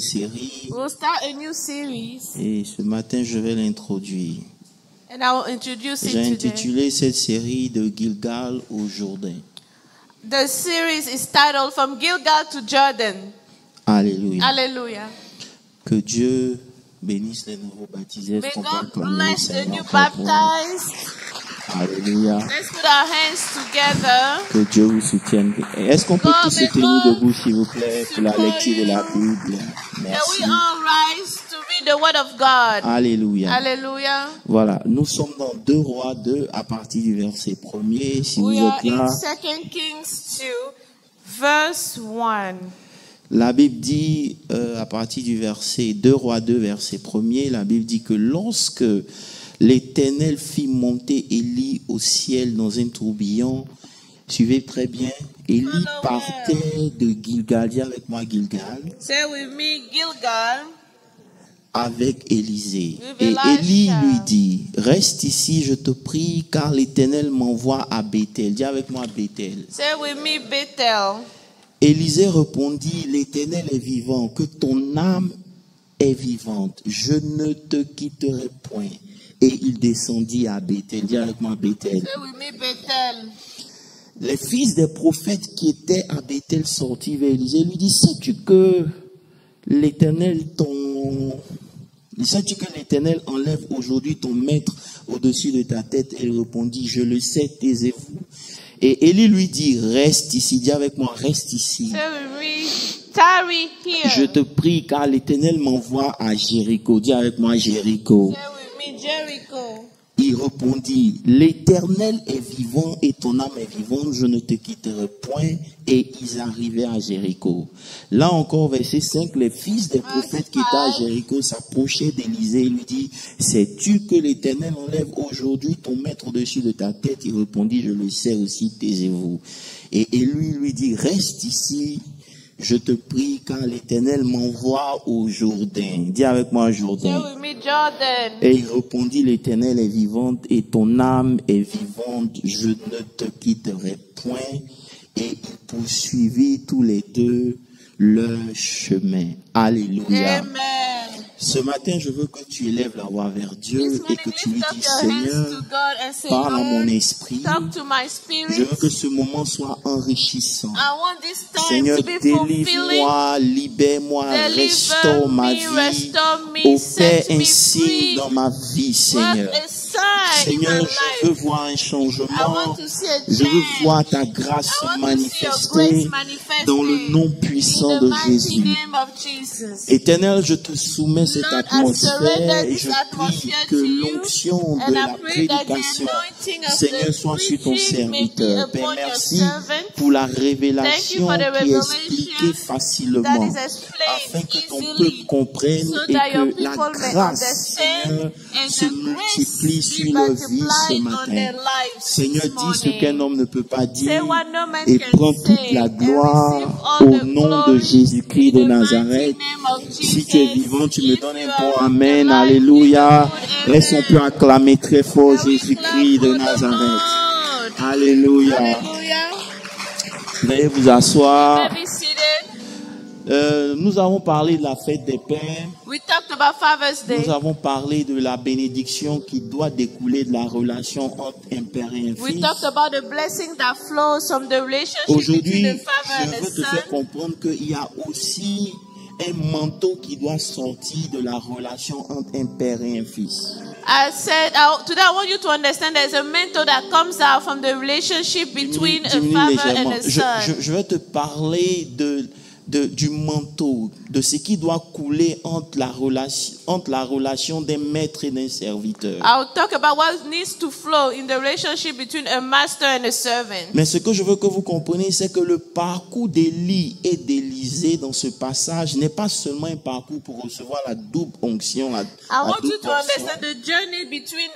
série. We'll start a new series, Et ce matin, je vais l'introduire. and I will introduce J'ai it today. intitulé cette série de Gilgal au Jourdain. The series is titled From Gilgal to Jordan. Alléluia. Hallelujah. Que Dieu bénisse les nouveaux baptisés. May Qu'on peut God acclamer le bless the Seigneur new très fort. baptized. Alléluia. Let's put our hands together. Que Dieu vous soutienne. Est-ce qu'on peut God, tous se may tenir God debout, s'il vous plaît, pour la lecture de la Bible? Can Merci. we all rise to read the word of God? Alléluia. Hallelujah. Voilà, nous sommes dans 2 Rois 2 à partir du verset 1er. Si We vous are êtes là, in 2 Kings 2, verse 1. la Bible dit, à partir du verset 2 Rois 2, verset 1er, la Bible dit que lorsque l'Éternel fit monter Élie au ciel dans un tourbillon, suivez très bien, Élie partait de Gilgal, dis avec moi Gilgal, Say with me, Gilgal. avec Élisée. With Et Elisha. Élie lui dit, reste ici, je te prie, car l'Éternel m'envoie à Bethel. Dis avec moi Bethel. Say with me, Bethel. Élisée répondit, l'Éternel est vivant, que ton âme est vivante, je ne te quitterai point. Et il descendit à Bethel. Dis avec moi Bethel. Say with me, Bethel. Les fils des prophètes qui étaient à Bethel sortirent vers Élisée, lui dit, sais-tu que l'Éternel enlève aujourd'hui ton maître au-dessus de ta tête? Elle répondit, je le sais, taisez-vous. Et Élie lui dit, reste ici. Dis avec moi, reste ici. Say with me, tarry here. Je te prie, car l'Éternel m'envoie à Jéricho. Dis avec moi, Jéricho. Say with me, Jericho. Il répondit, l'Éternel est vivant et ton âme est vivante, je ne te quitterai point. Et ils arrivèrent à Jéricho. Là encore, verset 5, les fils des prophètes qui étaient à Jéricho s'approchaient d'Élisée et lui dit, sais-tu que l'Éternel enlève aujourd'hui ton maître au-dessus de ta tête? Il répondit, je le sais aussi, taisez-vous. Et Élie lui dit, reste ici, je te prie, car l'Éternel m'envoie au Jourdain. Dis avec moi, Say Jourdain. with me, Jordan. Et il répondit, l'Éternel est vivante et ton âme est vivante, je ne te quitterai point. Et ils poursuivirent tous les deux leur chemin. Alléluia. Amen. Ce matin, je veux que tu élèves la voix vers Dieu This et que morning, tu lui lift up dis, your hands to Seigneur, God and say, parle à mon Lord, esprit. talk to my Je spirit. veux que ce moment soit enrichissant. I want this time Seigneur, to be fulfilling. délivre-moi, libère-moi, restaure ma vie, restore me, opère set un me signe free. dans ma vie, Seigneur. Work a sign in my Seigneur, je veux life. voir un I changement. want to see a Je veux change. voir ta grâce I want to see your manifester grace manifesting dans le nom puissant in the de mighty Jésus. name of Jesus. Éternel, je te soumets cette Lord, I atmosphère surrender et this je prie atmosphere que to you, l'onction de and I la pray that the prédication, anointing of Seigneur, the soit sur ton preaching may be serviteur. Père, upon your merci servant. pour la Thank you révélation for the qui est revelation expliquée facilement, that is explained afin que ton easily, peuple comprenne so et that your que la people may grâce, understand Seigneur, and se the multiplie grace sur be leur vie ce multiplied on matin. their lives Seigneur, this dis ce morning. qu'un homme ne peut pas Say dire what no man et can prends toute say la and gloire receive all au the nom de glory Jésus-Christ in de the Nazareth. mighty name of Si tu es Jesus. vivant, tu me If donnes you un bon are amen. alive, Alléluia. give me Laisse-on good peut amen. acclamer très fort Can we Jésus-Christ clap de for the Nazareth. Lord? Alléluia. Hallelujah. Veuillez vous asseoir. May be seated. Nous avons parlé de la fête des pères. We talked about Father's Day. Nous avons parlé de la bénédiction qui doit découler de la relation entre un père et un We fils. talked about the blessing that flows from the relationship Aujourd'hui, between the father je and veux the te faire son. comprendre qu'il y a aussi un manteau qui doit sortir de la relation entre un père et un fils. Today I want you to understand there's a mantle that comes out from the relationship between a Diminue father légèrement. and a son. Je vais te parler du manteau, de ce qui doit couler entre la relation d'un maître et d'un serviteur. I'll talk about what needs to flow in the relationship between a master and a servant. Mais ce que je veux que vous compreniez, c'est que le parcours d'Élie et d'Élisée dans ce passage n'est pas seulement un parcours pour recevoir la double onction. I want you to understand the journey between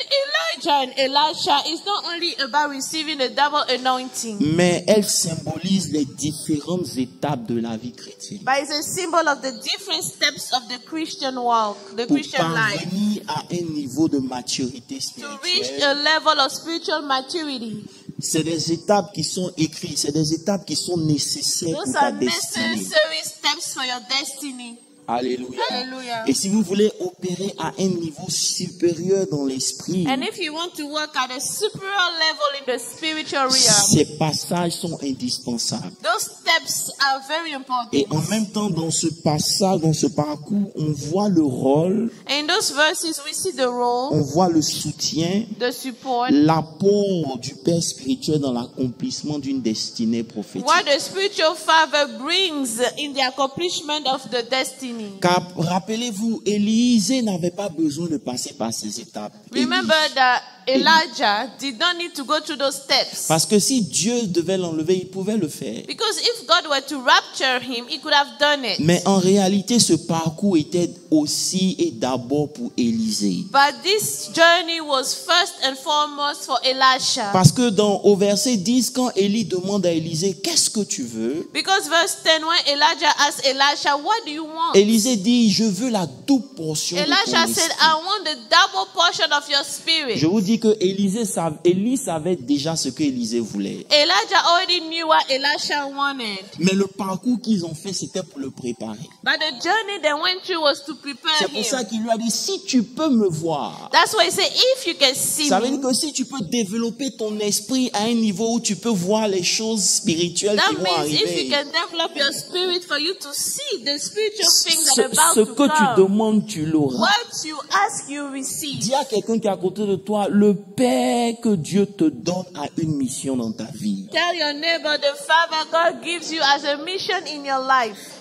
Elijah and Elisha is not only about receiving a double anointing, Mais elle symbolise les différentes étapes de la vie chrétienne. but it's a symbol of the different steps of the Christian walk, the Pour Christian life. parvenir à un niveau de maturité To reach spirituelle, a level of spiritual maturity, c'est des étapes qui sont écrites, c'est des étapes qui sont nécessaires pour those ta are destinée. necessary steps for your destiny. Alléluia. Hallelujah. Et si vous voulez opérer à un niveau supérieur dans l'esprit, And if you want to work at a superior level in the spiritual realm, ces passages sont indispensables. those steps are very important. Et en même temps, dans ce passage, dans ce parcours, on voit le rôle, And in those verses, we see the role, on voit le soutien, the support, l'apport du Père spirituel dans l'accomplissement d'une destinée prophétique. what the spiritual father brings in the accomplishment of the destiny. Car rappelez-vous, Élisée n'avait pas besoin de passer par ces étapes. Remember that Elijah did not need to go through those steps. Parce que si Dieu devait l'enlever, il pouvait le faire. Because if God were to rapture him, he could have done it. Mais en réalité, ce parcours était aussi et d'abord pour Élisée. But this journey was first and foremost for Elisha. Parce que au verset 10, quand Élie demande à Élisée, qu'est-ce que tu veux? Because verse 10, when Elijah asked Elisha, what do you want? Élisée dit, je veux la double portion de ton Elisha said, esprit. I want the double portion of your spirit. Je vous dis que Élie savait déjà ce que Élisée voulait. Elijah already knew what Elisha wanted. Mais le parcours qu'ils ont fait, c'était pour le préparer. But the journey they went through was to prepare C'est pour ça him. qu'il lui a dit, si tu peux me voir, That's why he said, if you can see ça veut dire me, que si tu peux développer ton esprit à un niveau où tu peux voir les choses spirituelles that qui vont means if you arriver, can develop your spirit for you to see the spiritual things that are ce about to que tu come. demandes, tu l'auras. What you ask, you receive. Dis à quelqu'un qui est à côté de toi, le Père que Dieu te donne a une mission dans ta vie. Tell your neighbor the Father God gives you as a mission in your life.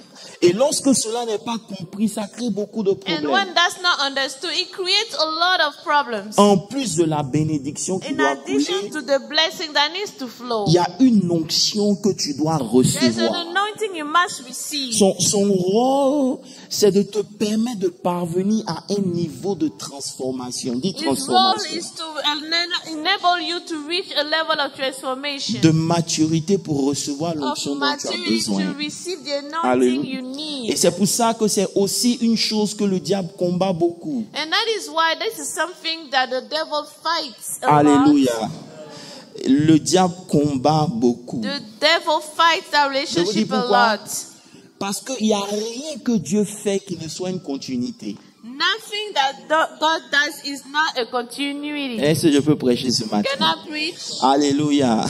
Et lorsque cela n'est pas compris, ça crée beaucoup de And problèmes. when that's not understood, it creates a lot of problems. En plus de la bénédiction qui In doit addition couler, to the blessing that needs to flow, il y a une onction que tu dois there's an recevoir. anointing you must receive. Son rôle, c'est de te permettre de parvenir à un niveau de transformation. Dis His role transformation. is to enable you to reach a level of transformation, De maturité pour recevoir of l'onction dont tu as maturity to besoin. receive the anointing Alléluia. you Et need. c'est pour ça que c'est aussi une chose que le diable combat beaucoup. And that is why this is something that the devil fights a lot. Alléluia. Le diable combat beaucoup. The devil fights that Je vous dis relationship a pourquoi? lot. Parce qu'il n'y a rien que Dieu fait qui ne soit une continuité. Nothing that God does is not a continuity. Est-ce que je peux prêcher ce matin? Can I preach? Alléluia.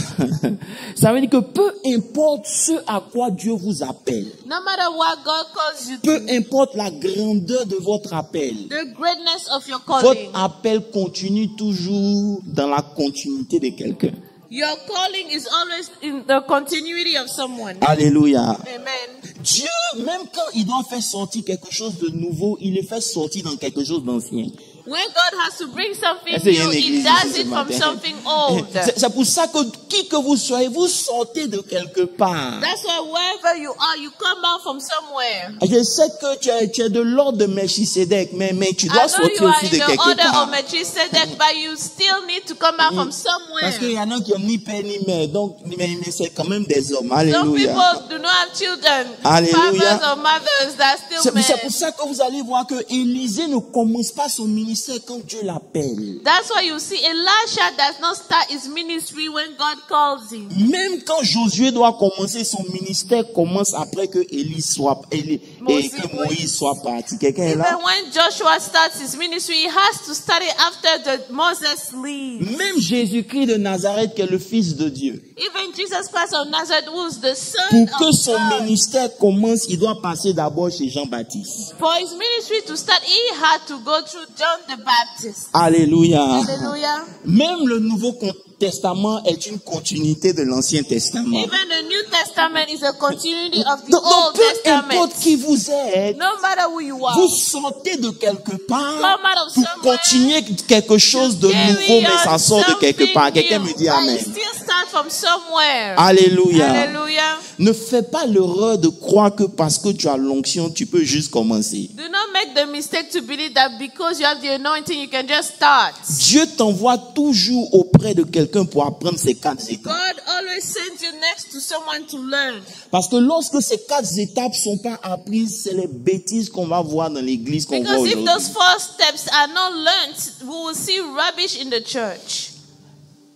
Ça veut dire que peu importe ce à quoi Dieu vous appelle, No matter what God calls you peu to, importe la grandeur de votre appel, the greatness of your votre calling, appel continue toujours dans la continuité de quelqu'un. your calling is always in the continuity of someone. Alléluia. Amen. Dieu, même quand il doit faire sortir quelque chose de nouveau, il le fait sortir dans quelque chose d'ancien. When God has to bring something Est-ce qu'il y a new, une He église does ici it ce from matin? something old. C'est pour ça que qui que vous soyez, vous sortez de quelque part. That's why wherever you are, you come out from somewhere. Je sais que tu es de l'ordre de Melchisedec, mais tu I dois know you sortir are aussi in de the quelque order part. of Melchizedek, but you still need to come out from Parce qu'il somewhere. y en a qui n'ont ni père ni mère, donc mais c'est quand même des hommes. Some Alléluia. people do not have children, Alléluia. fathers or mothers that are still men. C'est pour ça que vous allez voir que Élisée ne commence pas son ministère quand Dieu l'appelle. That's why you see Elisha does not start his ministry when God calls him. Même quand Josué doit commencer son ministère, commence après que Moïse soit parti. Quelqu'un est là? Even when Joshua starts his ministry, he has to start it after the Moses leaves. Même Jésus-Christ de Nazareth, qui est le Fils de Dieu, Even Jesus Christ of Nazareth, who is the Son pour que of son God, ministère commence, il doit passer d'abord chez Jean-Baptiste. for his ministry to start, he had to go through John the Baptist. Alléluia. Hallelujah. Même le Nouveau Testament est une continuité de l'Ancien Testament. Even the New Testament is a continuity of the Donc, Old peu importe Testament. qui vous êtes, No matter who you are, vous sortez de quelque part come out of pour somewhere, continuer quelque chose de carry nouveau, mais ça on sort de quelque part. something Quelqu'un new, me dit but Amen. you still start from somewhere. Alléluia. Hallelujah. Ne fais pas l'erreur de croire que parce que tu as l'onction, tu peux juste commencer. Do not make the mistake to believe that because you have the anointing, you can just start. Dieu t'envoie toujours auprès de quelqu'un pour apprendre ces 4 étapes. God always sends you next to someone to learn. Parce que lorsque ces 4 étapes sont pas apprises, c'est les bêtises qu'on va voir dans l'église qu'on voit Because if aujourd'hui. those 4 steps are not learned, we will see rubbish in the church.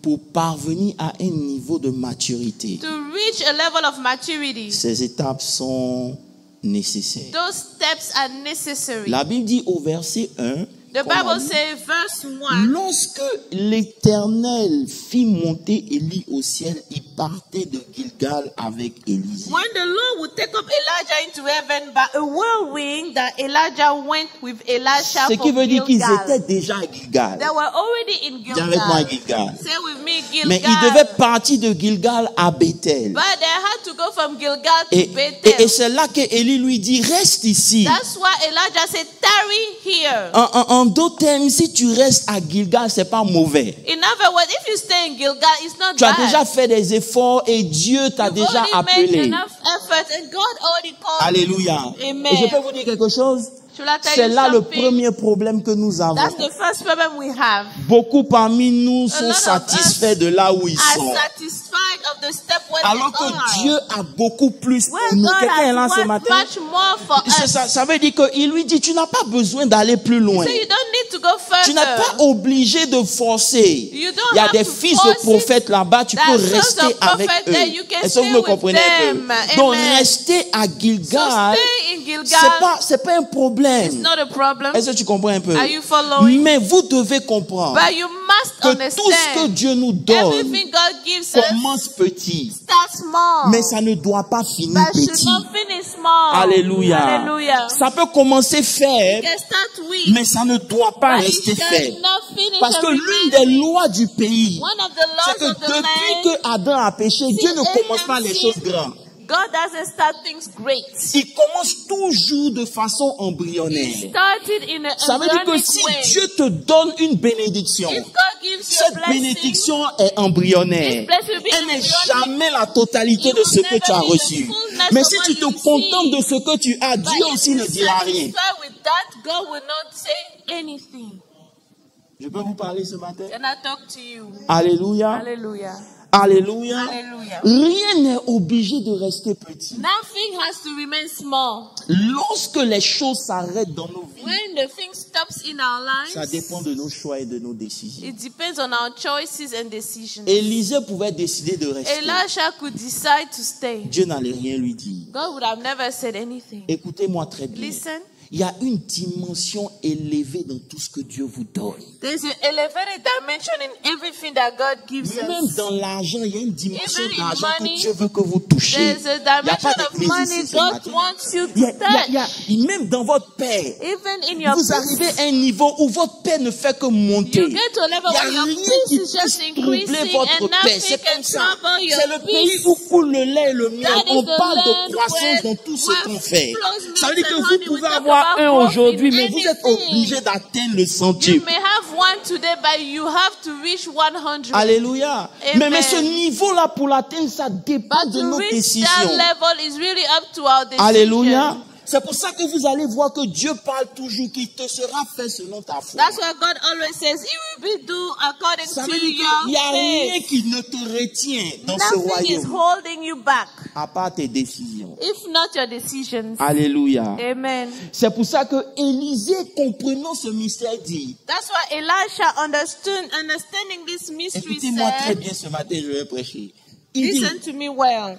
Pour parvenir à un niveau de maturité, To reach a level of maturity, ces étapes sont nécessaires. Those steps are necessary. La Bible dit au verset 1, The Bible says, verse 1, lorsque l'Éternel fit monter Élie au ciel, il partait de Gilgal avec Élisée. when the Lord would take up Elijah into heaven by a whirlwind, that Elijah went with Elisha Ce qui from veut dire qu'ils Gilgal. étaient déjà à Gilgal. They were already in Dis avec moi Gilgal. Gilgal. Say with me, Gilgal. Mais ils devaient partir de Gilgal à Bethel. But they had to go from Gilgal to Et Bethel. c'est là que Élie lui dit, reste ici. That's why Elijah said, tarry here. En d'autres termes, si tu restes à Gilgal, c'est pas mauvais. In other words, if you stay in Gilgal, it's not Tu as bad. déjà fait des efforts et Dieu t'a You've déjà already made appelé. enough effort and God already called Alléluia. Amen. Et je peux vous dire quelque chose? you. Should I tell C'est you là le something? premier problème que nous avons. That's the first problem we have. Beaucoup parmi nous lot sont of satisfaits de là où ils Are sont. satisfied of the step where Alors they are. que Dieu a beaucoup plus Where pour nous. God Quelqu'un est là has ce worked matin? much more for us. Ça veut dire qu'il lui dit, tu n'as pas besoin d'aller plus loin. So you don't need to go Tu n'es further. pas obligé de forcer. You don't Il y a have des to fils force de prophètes là-bas, tu There peux are sons rester of avec prophets eux. there, you can Est-ce que vous stay me with comprenez un peu? them. Donc Amen. rester à So Gilgal, stay in Gilgal. c'est pas un problème. It's not a problem. Est-ce que tu comprends un peu? Are you following? Mais vous devez comprendre But you must que tout ce que understand. Dieu nous donne Everything God gives us commence petit, starts small. mais ça ne doit pas finir But should petit. not finish small. Alléluia. Hallelujah. Ça peut commencer You faible, can start weak. mais ça ne doit pas But rester it faible. should not finish Parce que and l'une remain des weak. lois du pays, One of the c'est laws que of the depuis land, que Adam a péché, Dieu ne commence pas les choses grandes. God doesn't start things great. Il commence toujours de façon He embryonnaire. started in a Ça veut dire que embryonic si way. Dieu te donne une bénédiction, If God gives you a cette blessing, bénédiction est embryonnaire. this blessing will be Elle n'est embryonic. jamais la totalité de ce que tu as reçu. Mais si tu te contentes de ce que tu as, But Dieu if aussi you ne dira rien. satisfy with that, God will not say anything. Je peux vous parler ce matin? Can I talk to you? Alléluia. Hallelujah. Alléluia. Hallelujah. Rien n'est obligé de rester petit. Nothing has to remain small. Lorsque les choses s'arrêtent dans nos vies, When the thing stops in our ça lives, dépend de nos choix et de nos décisions. it depends on our choices and decisions. Élisée pouvait décider de rester. Elisha could decide to stay. Dieu n'allait rien lui dire. God would have never said anything. Écoutez-moi très bien. Listen, Il y a une dimension élevée dans tout ce que Dieu vous donne. there's an elevated dimension in everything that God gives Même us. dans l'argent, il y a une dimension Even in d'argent que money, Dieu veut que vous touchiez. There's a Il n'y a dimension pas of d'église money ici ce God matin. wants you Il y a- to il y a- touch. il y a- même dans votre paix, Even in your vous arrivez à un niveau où votre paix ne fait que monter. you get to a level Il y a where your rien peace qui is just puisse troubler increasing votre and paix. nothing C'est can comme ça. trouble your C'est le pays peace. où coule le lait et le miel. That is On the parle land de croissance where- dans tout ce where qu'on fait. flows Ça veut dire milk que and vous honey. We pouvez talk avoir about un growth aujourd'hui, in mais vous êtes anything. obligé d'atteindre le You centuple. may have one today, but you have to reach 100. Alléluia. Amen. Mais ce niveau-là, pour l'atteindre, ça dépend But de to nos reach décisions. that level is really up to our decision. Alléluia. C'est pour ça que vous allez voir que Dieu parle toujours qu'il te sera fait selon ta foi. That's why God always says, it will be do according Ça to veut dire qu'il your n'y a rien faith. qui ne te retient dans ce Nothing is royaume, holding you back, à part tes décisions. if not your decisions. Alléluia. Amen. C'est pour ça que Élisée, comprenant ce mystère, dit, That's why Elisha understanding this mystery écoutez-moi très said, bien ce matin, je vais prêcher. Il dit, listen to me well.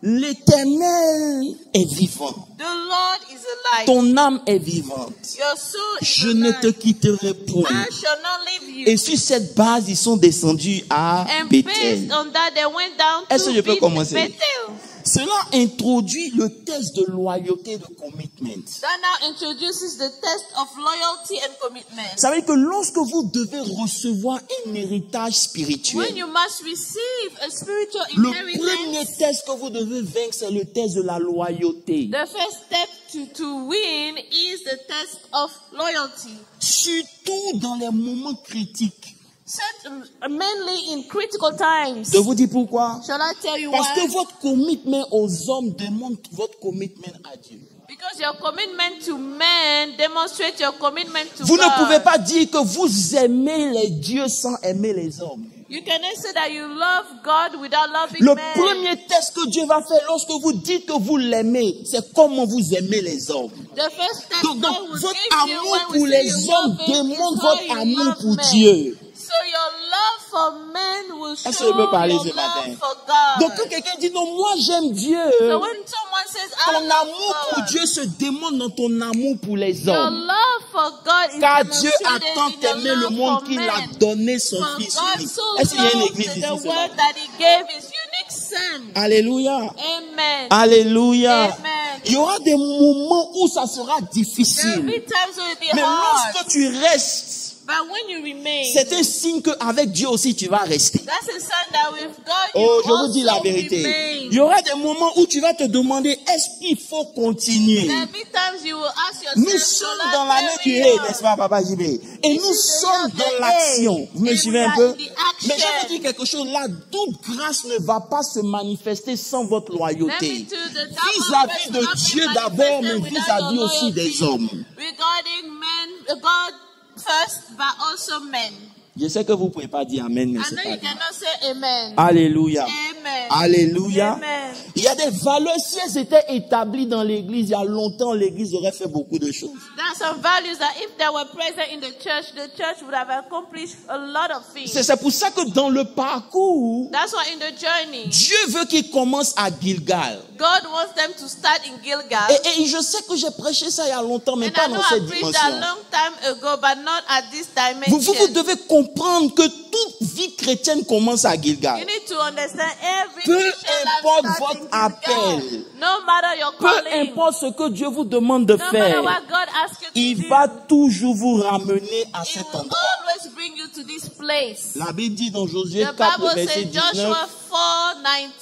l'Éternel est vivant. The Lord is alive. Ton âme est vivante. Your soul is Je ne te alive. quitterai point. I shall not leave you. Et sur cette base, ils sont descendus à And Bethel. based on that, they went down Est-ce que je peux to commencer? Bethel. Cela introduit le test de loyauté de commitment. That now introduces the test of loyalty and commitment. Ça veut dire que lorsque vous devez recevoir un héritage spirituel, When you must receive a spiritual le premier inheritance, test que vous devez vaincre, c'est le test de la loyauté. the first step to win is the test of loyalty. Surtout dans les moments critiques. Set, mainly in critical times. Je vous dis pourquoi? Shall I tell you Parce why? que votre commitment aux hommes démontre votre commitment à Dieu. Because your commitment to men demonstrates your commitment to Vous God. ne pouvez pas dire que vous aimez les dieux sans aimer les hommes. You cannot say that you love God without loving Le men. premier test que Dieu va faire lorsque vous dites que vous l'aimez, c'est comment vous aimez les hommes. The first step Donc, God will votre give you amour when pour we say les you hommes love him is démontre how votre you amour love pour men. Dieu. So your love for men will Est-ce show que je peux parler your ce love matin? for God. Donc quand quelqu'un dit non, moi j'aime Dieu, So when someone says, Ton I love amour pour God. Dieu se demande dans ton amour pour les Your hommes. love for God is Car Dieu a demonstrated tant in your aimé le love monde for qu'il a men. donné son For Fils God unique. so Est-ce qu'il y a une loved église ici the ce world matin? that He gave His unique Son. Alléluia. Amen. Alléluia. Amen. Il y aura des moments où ça sera There will difficile. be times it will be Mais hard. lorsque tu restes, But when you remain, c'est un signe qu'avec Dieu aussi tu vas rester. that's a sign that with God you Oh, je vous dis la also vérité. remain. Il y aura des moments où tu vas te demander, est-ce qu'il faut continuer? There will be times you will ask Nous yourself, sommes "Shall I dans l'année qui carry est, on?" n'est-ce pas, Papa JB? Et nous sommes dans l'action. Vous me suivez un peu? Mais je vais vous dire quelque chose là, toute grâce ne va pas se manifester sans votre Let me loyauté. to the Vis-à-vis de Dieu d'abord, mais vis-à-vis aussi des hommes. Regarding men, God first, but also men. Je sais que vous ne pouvez pas dire Amen, mais I c'est know pas you grave. cannot say amen. Alléluia. Amen. Alléluia. Amen. Il y a des valeurs, si elles étaient établies dans l'église, il y a longtemps, l'église aurait fait beaucoup de choses. There are some values that if they were present in the church would have accomplished a lot of things. C'est pour ça que dans le parcours, That's why in the journey, Dieu veut qu'il commence à Gilgal. God wants them to start in Gilgal. Et je sais que j'ai prêché ça il y a longtemps, mais And pas I know dans I cette preached that a dimension. long time ago, but not at this Vous dimension. devez comprendre que toute vie chrétienne commence à You Gilgal. need to understand every Peu Christian life importe starts votre in Gilgal. appel, No matter your peu calling, importe ce que Dieu vous demande de no matter faire, what God asks you to il do, va toujours vous ramener à He cet will endroit. always bring you to this place. La Bible dit dans Josué The 4, Bible verset says 19, Joshua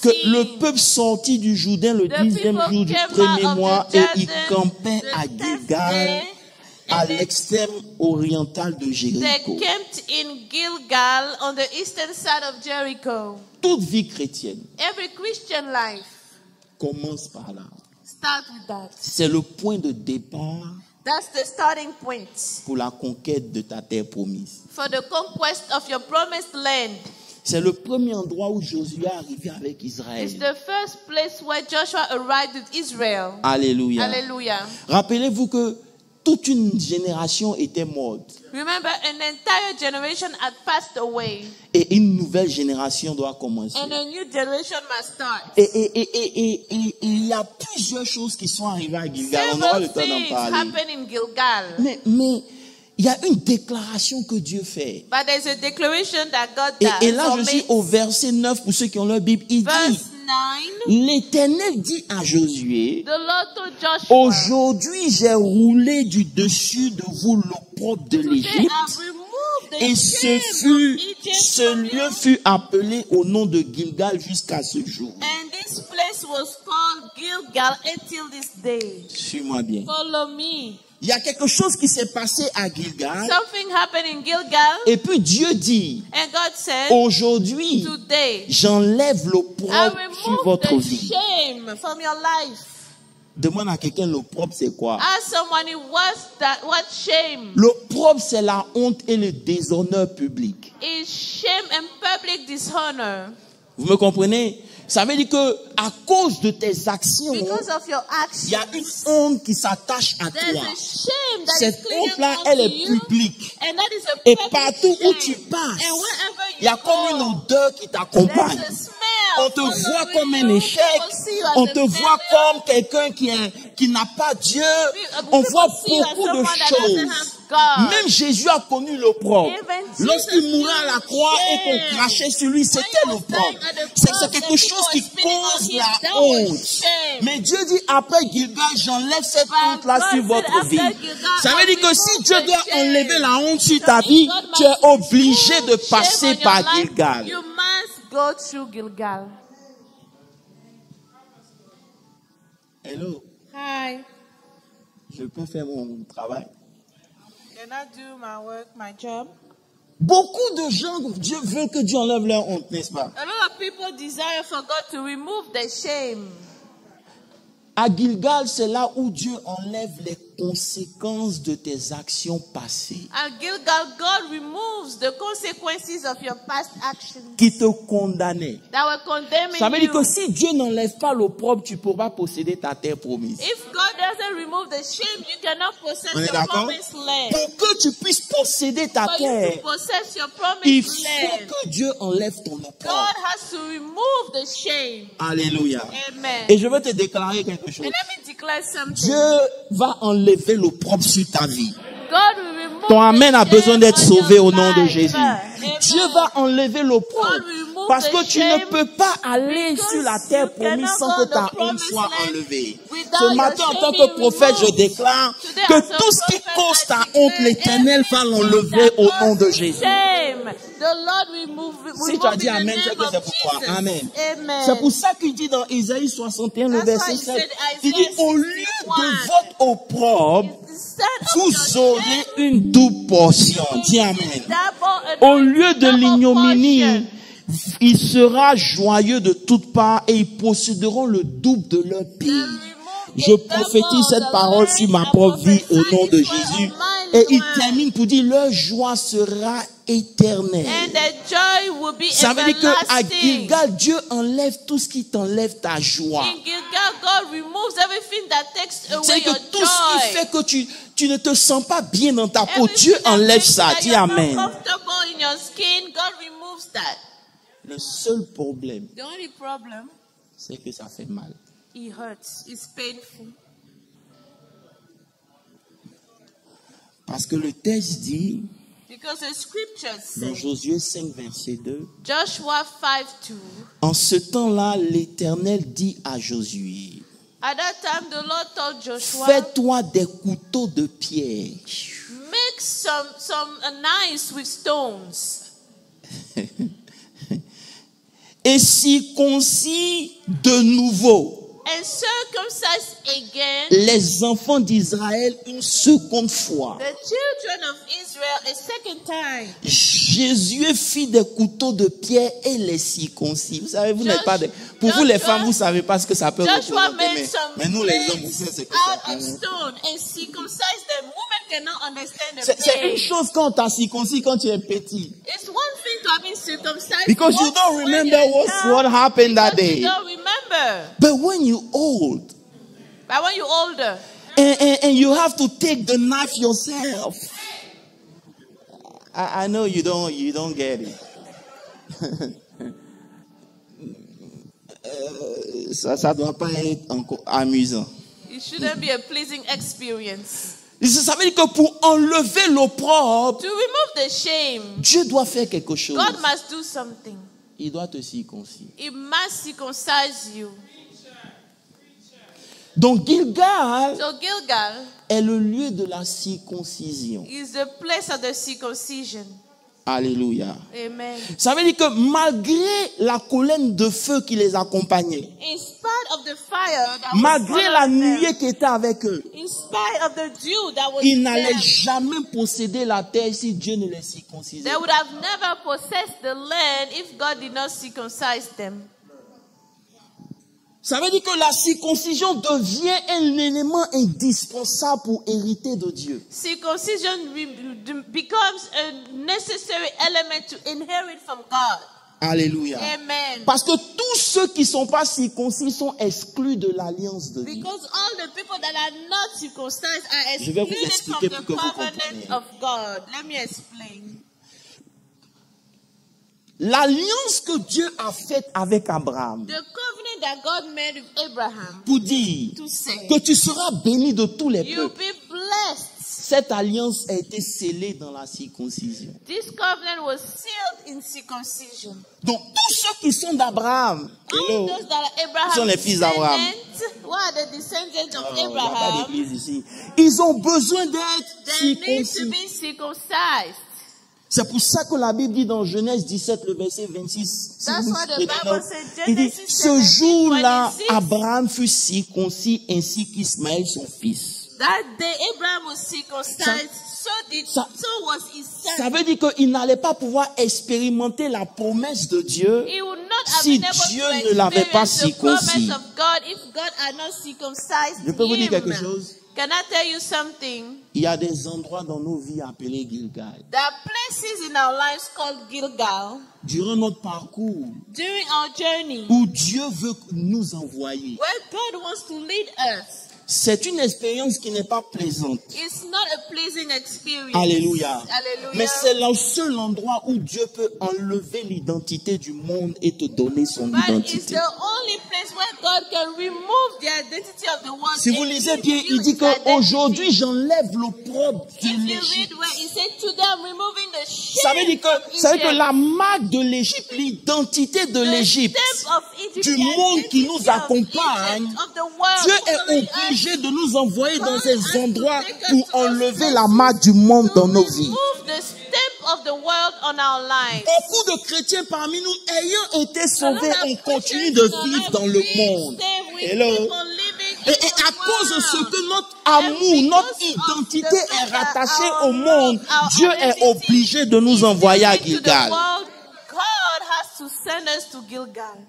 que 4:19. le peuple sortit du Jourdain le The 10e people jour du came premier out of mois the et ils Jordan campaient the à 10th Gilgal, day, à and they l'extrême oriental de They Jéricho. camped in Gilgal on the eastern side of Jericho. Toute vie chrétienne Every Christian life commence par là. starts with that. C'est le point de départ That's the starting point pour la conquête de ta terre promise. for the conquest of your promised land. C'est le premier endroit où Josué est arrivé avec It's Israël. the first place where Joshua arrived with Israel. Alléluia. Hallelujah. Rappelez-vous que toute une génération était morte Remember, an entire generation had passed away, et une nouvelle génération doit commencer. and a new generation must start. Et il y a plusieurs choses qui sont arrivées à Gilgal. On aura le Several temps d'en things parler. happen in Gilgal. Mais il y a une déclaration que Dieu fait. But there's a declaration that God Et does. là, je suis au verset 9 pour ceux qui ont leur Bible. Il dit, Verse 9, l'Éternel dit à Josué, the Lord told Joshua, aujourd'hui j'ai roulé du dessus de vous l'opprobre de today l'Égypte. I've removed the Et shame of Egypt ce from lieu you. fut appelé au nom de Gilgal jusqu'à ce jour. And this place was called Gilgal until this day. Suis-moi bien. Follow me. Il y a quelque chose qui s'est passé à Gilgal. Something happened in Gilgal, Et puis Dieu dit, and God said, aujourd'hui, today j'enlève I l'opprobre sur remove votre the vie. shame from your life. Demande à quelqu'un, l'opprobre c'est quoi? Ask someone, what shame? L'opprobre c'est la honte et le déshonneur public. Is shame and public dishonor. Vous me comprenez? Ça veut dire que à cause de tes actions, Because of your il y a une actions, honte qui s'attache à there's toi. a shame that is Cette clinging honte-là, onto elle est you, publique. and that is a Et public partout où shame. tu passes, And wherever il y a you comme une go, odeur qui t'accompagne. there's a smell. On te voit following comme un you. échec. People see you as On a te voit failure. comme quelqu'un qui n'a pas Dieu. On People voit see you as beaucoup de someone that doesn't choses. have God. Même Jésus a connu l'opprobre. Even Jesus Lorsqu'il mourait à la knew croix et shame. qu'on crachait sur lui, c'était When he was l'opprobre. dying at the C'est cross, quelque the chose people qui were spitting on cause him. la That was honte. shame. Mais Dieu dit, après Gilgal, j'enlève cette But honte-là God sur said, votre after vie. Gilgal, Ça veut I dire que si remove Dieu the doit shame. enlever la honte sur ta So vie, if God tu es must obligé de remove passer shame on par your life, Gilgal. You must go through Gilgal. Hello, Hi. je peux faire mon travail. Can I do my work, my job? Beaucoup de gens, Dieu veut que Dieu enlève leur honte, n'est-ce pas? A lot of people desire for God to remove the shame. À Gilgal, c'est là où Dieu enlève les conséquences de tes actions passées At Gilgal, God removes the consequences of your past actions qui te condamnaient. that were condemning Ça veut dire you. que si Dieu n'enlève pas l'opprobre, tu ne pourras pas posséder ta terre promise. If God doesn't remove the shame, you cannot possess On est the d'accord? promised land. Pour que tu puisses posséder ta For you terre, to possess your il promised faut land, que Dieu enlève ton God opprobre. has to remove the shame. Alléluia. Amen. Et je veux te déclarer quelque chose. And let me declare something. Dieu va enlever l'opprobre sur ta vie. God will remove Ton amen the a besoin shame d'être on sauvé your au nom de life. Jésus. Amen. Dieu va enlever l'opprobre. God will remove Parce que the tu ne shame peux pas aller because sur la terre you promise cannot sans go que to ta the honte promised soit land enlevée. without Ce your matin, en shame tant being que prophète, je removed. déclare Today, que as a tout ce qui prophet, cause I ta declare honte, l'Éternel va l'enlever au nom de Jésus. Shame. The Lord will remove Si tu as it dit in the Amen, name c'est que of c'est pour toi. Jesus. Amen. Amen. C'est pour ça qu'il dit dans Isaïe 61, le That's verset why he 7, said, il dit, Isaiah au lieu 61, de votre opprobre, Instead of vous your aurez shame, une double portion. Dis Amen. double Au lieu de double l'ignominie, portion. il sera joyeux de toutes parts et ils posséderont le double de leur pays. Je prophétise cette parole sur ma propre vie au nom de Jésus. Et il termine pour dire, leur joie sera éternelle. And the joy will be Ça veut dire qu'à everlasting. Gilgal, Dieu enlève tout ce qui t'enlève ta joie. In Gilgal, God removes everything that takes away C'est que your tout ce qui joy. fait que tu ne te sens pas bien dans ta peau, Dieu Everything that enlève makes ça. that Dis you're not Amen. comfortable in your skin, God removes that. Le seul problème, The only problem, c'est que ça fait mal. it hurts. It's painful. Parce que le texte dit, Because the scriptures dans say, Josué 5, verset 2, Joshua 5:2. en ce temps-là, l'Éternel dit à Josué, At that time, the Lord told Joshua, fais-toi des couteaux de pierre. make some knives with stones Et circoncis de nouveau and circumcise again les enfants d'Israël une seconde fois. the children of Israel a second time. Jésus fit des couteaux de pierre et les circoncis. Vous savez, vous n'êtes pas des... Pour vous Joshua- les femmes, vous savez pas ce que ça peut Joshua représenter. made some Mais nous les hommes, vous savez ce que out ça of peut. stone and circumcised them. Women cannot understand the C'est une pain. chose quand tu as circoncis quand tu es petit. It's one thing to have been circumcised. Because you don't when remember you're what young, happened that because day. you don't remember. But when you old, But when you're older, and you have to take the knife yourself. I know you don't get it. Ça doit pas être encore amusant. it shouldn't be a pleasing experience. Ça veut dire que pour enlever l'opprobre, To remove the shame, Dieu doit faire quelque chose. God must do something. Il doit te circoncire. He must circumcise you. Donc Gilgal So Gilgal est le lieu de la circoncision. is the place of the circumcision. Alléluia. Amen. Ça veut dire que malgré la colonne de feu qui les accompagnait, In spite of the fire that was malgré la following them, nuée qui était avec eux, in spite of the dew that was ils n'allaient there, jamais posséder la terre si Dieu ne les circoncisait. they would have never possessed the land if God did not circumcise them. Ça veut dire que la circoncision devient un élément indispensable pour hériter de Dieu. Circumcision becomes a necessary element to inherit from God. Alléluia. Amen. Parce que tous ceux qui ne sont pas circoncis sont exclus de l'alliance de Dieu. Because all the people that are not circumcised are Je vais vous excluded from expliquer the pour que vous covenant compreniez. of God. Let me explain. L'alliance que Dieu a faite avec Abraham The covenant that God made with Abraham pour dire to say, que tu seras béni de tous les you'll peuples. be blessed. Cette alliance a été scellée dans la circoncision. This covenant was sealed in circumcision. Donc tous ceux qui sont d'Abraham, All hello, those that are Ils sont Abraham's les fils d'Abraham. descendants, who are the descendants of il n'y a pas Abraham, d'église ici. Ils ont besoin d'être they need to circoncis. be circumcised. C'est pour ça que la Bible dit dans Genèse 17, le verset 26, si That's vous what the prenez Bible note, says, il dit, Genesis ce 17, jour-là, 26. Abraham fut circoncis ainsi qu'Ismaël son fils. That day Abraham was circumcised, so was his Ça son. veut dire qu'il n'allait pas pouvoir expérimenter la promesse de Dieu He would not have si been able Dieu to ne l'avait pas experience the promise circoncis. of God if God had not circumcised Je peux vous dire quelque him. chose? Can I tell you something? Il y a des endroits dans nos vies appelés Gilgal. There are places in our lives called Gilgal Durant notre parcours, during our journey où Dieu veut nous envoyer. where God wants to lead us. C'est une expérience qui n'est pas plaisante. It's not a pleasing experience. Alléluia. Hallelujah. Mais c'est le seul endroit où Dieu peut enlever l'identité du monde et te donner son But it's identité. the only place where God can remove the identity of the world. Si vous and lisez give bien, you il dit his identity. qu'aujourd'hui, j'enlève l'opprobre de If you l'Égypte. read where he said, today I'm removing the Ça veut shame dire of que, ça veut dire que Egypt. la marque de l'Égypte, l'identité de The l'Égypte, step of Egypt, du the monde qui identity nous of accompagne, Egypt, of the world Dieu following est us. obligé de nous envoyer dans ces endroits pour enlever la marque du monde dans nos vies. Remove the step of the world on our lives. Beaucoup de chrétiens parmi nous, ayant été sauvés, on continue de vivre dans le monde. Hello. Et à cause de ce que notre amour, notre identité est rattachée au monde, Dieu est obligé de nous envoyer à Gilgal. God has to send us to Gilgal.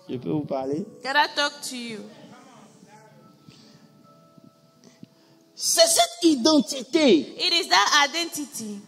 Je peux vous parler? Can I talk to you? C'est cette identité It is that identity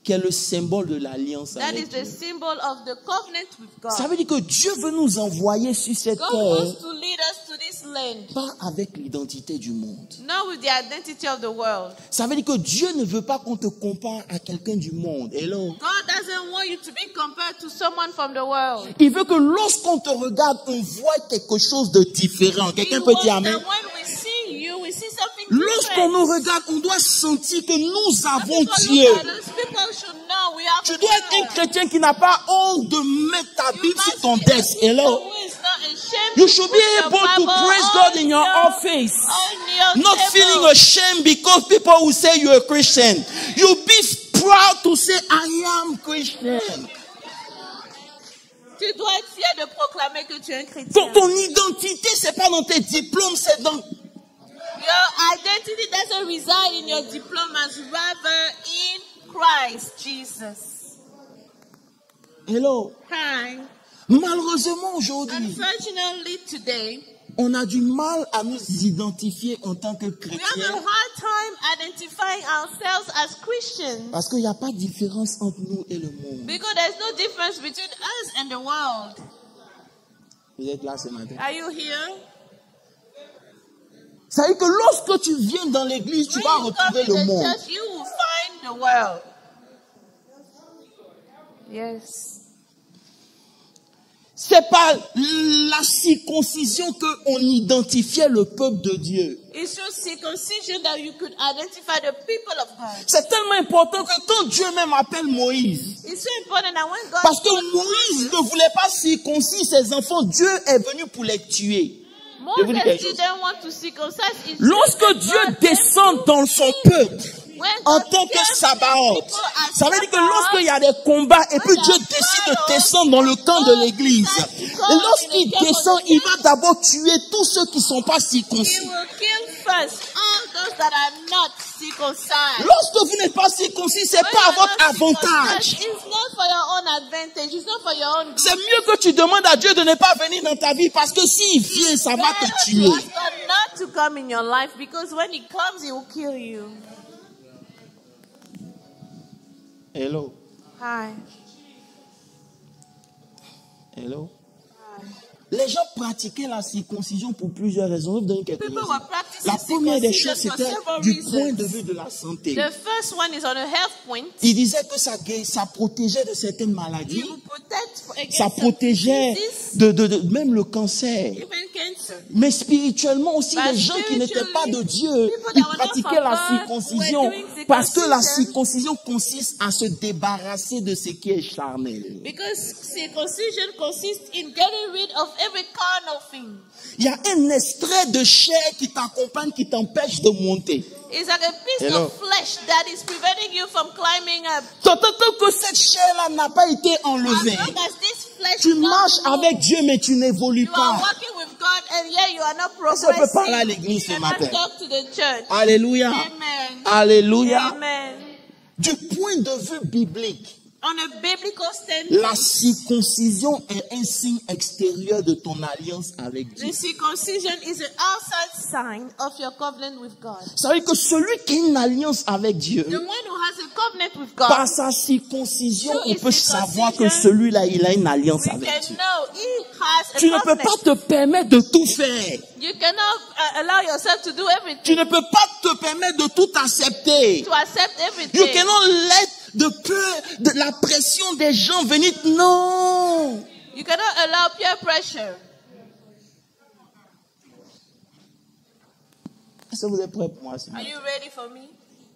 qui est le symbole de l'alliance that is avec the Dieu. symbol of the covenant with Ça God. veut dire que Dieu veut nous envoyer sur cette God terre, wants to lead us to this land, pas avec l'identité du monde. not with the identity of the world. Ça veut dire que Dieu ne veut pas qu'on te compare à quelqu'un du monde. Hello. God doesn't want you to be compared to someone from the world. Il veut que lorsqu'on te regarde, on voit quelque chose de différent. Quelqu'un He peut wants dire that amen. when we see you, we see something Lorsqu'on different. nous regarde, on doit sentir que nous avons People Dieu. look at us, people should know we have Tu dois être un God. chrétien qui n'a pas honte de mettre ta Bible sur ton desk. Hello. Who is not ashamed You to should put be your able to Bible praise on God in your your- office. on your Not table. feeling ashamed because people will say you're a Christian. You be proud to say, I am Christian. Tu dois être fier de proclamer que tu es un chrétien. Ton identité, c'est pas dans tes diplômes, c'est dans... Your identity doesn't reside in your diplomas, rather in Christ Jesus. Hello. Hi. Malheureusement, aujourd'hui, Unfortunately, today, on a du mal à nous identifier en tant que we have a chrétiens hard time identifying ourselves as Christians parce qu'il n'y a pas de différence entre nous et le monde. because there's no difference between us and the world. Vous êtes là ce matin. Are you here? Ça veut dire que lorsque tu viens dans l'église, tu When vas you retrouver come le to the monde. church, you will find the world. Yes. C'est par la circoncision qu'on identifiait le peuple de Dieu. It's through circumcision that you could identify the people of God. C'est tellement important que quand Dieu même appelle Moïse, It's so important that when God parce que called Moïse ne voulait pas circoncire ses enfants, Dieu est venu pour les tuer. Je vous dis Moses quelque chose. didn't want to circumcise his Lorsque children, Dieu God descend dans son peuple, when en God tant que cares Sabaoth, people as ça veut dire que Sabaoth, lorsqu'il y a des combats et puis Dieu décide de descendre dans le camp de l'église, et lorsqu'il descend, il va d'abord tuer tous ceux qui ne sont pas He circoncis. will kill first all those that are not circumcised. Lorsque vous n'êtes pas circoncis, c'est When pas à you are votre not avantage. circumcised, it's not for your own advantage. It's not for your own good. C'est mieux que tu demandes à Dieu de ne pas venir dans ta vie parce que s'il vient, ça va te Better to tuer. ask God not to come in your life because when he comes, he will kill you. Hello. Hi. Hello. Hi. Les gens pratiquaient la circoncision pour plusieurs raisons. Je vais vous donner quelques People raisons. were practicing La première des choses, circumcision for c'était several du reasons. point de vue de la santé. The first one is on a health point. Il disait que ça protégeait de certaines He maladies. will protect against Ça some protégeait diseases, de même le cancer. even cancer. Mais spirituellement aussi, But les gens qui n'étaient pas de Dieu, people ils that were not pratiquaient from la God circoncision were doing parce que la circumcision. circoncision consiste à se débarrasser de ce qui est charnel. Because circumcision consists in getting rid of every carnal thing. Il y a un extrait de chair qui t'accompagne, qui t'empêche de monter. It's like a piece Hello. of flesh that is preventing you from climbing up. Tant que cette chair-là n'a pas été As enlevée, long as this flesh tu is not marches removed, avec Dieu, mais tu n'évolues you are pas. walking with God and yet you are not Est-ce qu'on peut progressing. parler à l'église ce You matin? cannot talk to the church. Alléluia. Amen. Alléluia. Amen. Du point de vue biblique, On a biblical standpoint, La circoncision est un signe extérieur de ton alliance avec Dieu. the circumcision is an outside sign of your covenant with God. Ça veut dire que celui qui a une alliance avec Dieu, The one who has a covenant with God, par sa circoncision, Through on his peut savoir que circumcision, celui-là, il a une alliance we avec can Dieu. know he has a Tu ne peux covenant. pas te permettre de tout faire. You cannot allow yourself to do Tu everything, ne peux pas te permettre de tout accepter. to accept You everything. cannot let de peur, de la pression des gens venir. Non. You cannot allow peer pressure. Est-ce que vous êtes prêts pour moi? Are you ready for me?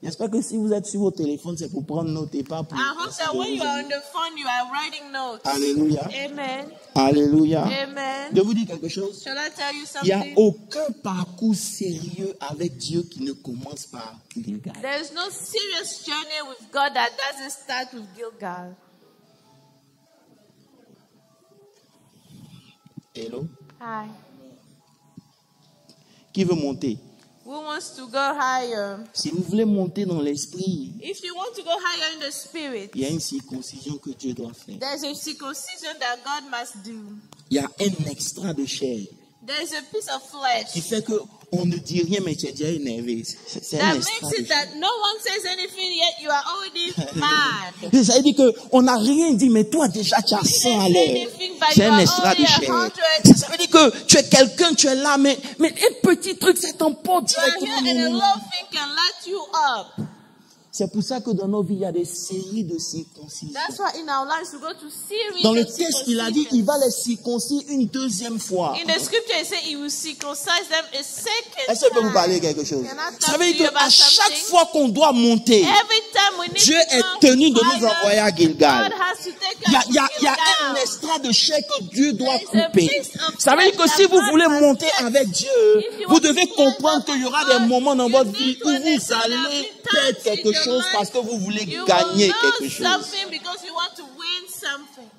J'espère que si vous êtes sur vos téléphones, c'est pour prendre note et pas pour... I hope that when you are on the phone, you are writing notes. Alléluia. Amen. Alléluia. Amen. Je vous dis quelque chose. Shall I tell you Il n'y a something? aucun parcours sérieux avec Dieu qui ne commence par Gilgal. There is no serious journey with God that doesn't start with Gilgal. Hello? Hi. Qui veut monter? Who wants to go higher? Si vous voulez monter dans l'esprit, If you want to go higher in the spirit, il y a une circoncision que Dieu doit faire. there's a circumcision that God must do. Il y a un extra de chair There's a piece of qui flesh fait que on ne dit rien, mais tu es déjà énervé. C'est un that extra makes de it chair. that no one says anything yet you are already mad. Ça veut dire qu'on n'a rien dit, mais toi déjà tu as 100 à l'heure. C'est un extra de chair. Ça veut dire que tu es quelqu'un, tu es là, mais un petit truc, ça t'emporte You are here and a directement. little thing can light you up. C'est pour ça que dans nos vies, il y a des séries de circoncision. That's why in our lives we go to series Dans le of texte, il a dit, circumcision. il va les circoncire une deuxième fois. In the scripture, it says he will circumcise them a second Est-ce que je peux vous parler de time. quelque chose? Can I talk Ça to veut you dire qu'à about chaque something? fois qu'on doit monter, Every time we need Dieu to est come tenu de nous higher, envoyer à Gilgal. God has to take Il y a, us il y a- to il y a un Gilgal. extra de chair que Dieu doit There is a couper. piece of Ça veut dire que flesh si that vous God voulez must monter take. avec Dieu, If you vous want to devez climb comprendre up qu'il y aura with des God, moments dans you votre need vie to où vous understand that allez in perdre times quelque in your chose life, parce que vous voulez You gagner will quelque lose chose. something because you want to win something.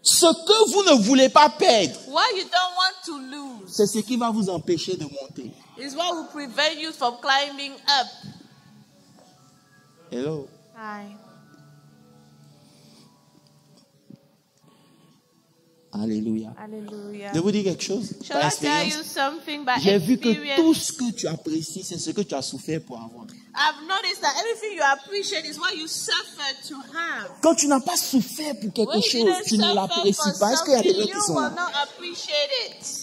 Ce que vous ne voulez pas perdre, What you don't want to lose c'est ce qui va vous empêcher de monter. is what will prevent you from climbing up. Hello. Hi. Alléluia. Hallelujah. Je vous dis quelque chose. Shall Par I tell you expérience, something by j'ai vu que tout experience? ce que tu apprécies, c'est ce que tu as souffert pour avoir. I've noticed that everything you appreciate is what you suffer to have. Quand tu n'as pas souffert pour quelque When you chose, didn't tu ne suffer l'apprécies for pas. Est-ce qu'il y a des something, gens qui you sont will là? not appreciate it.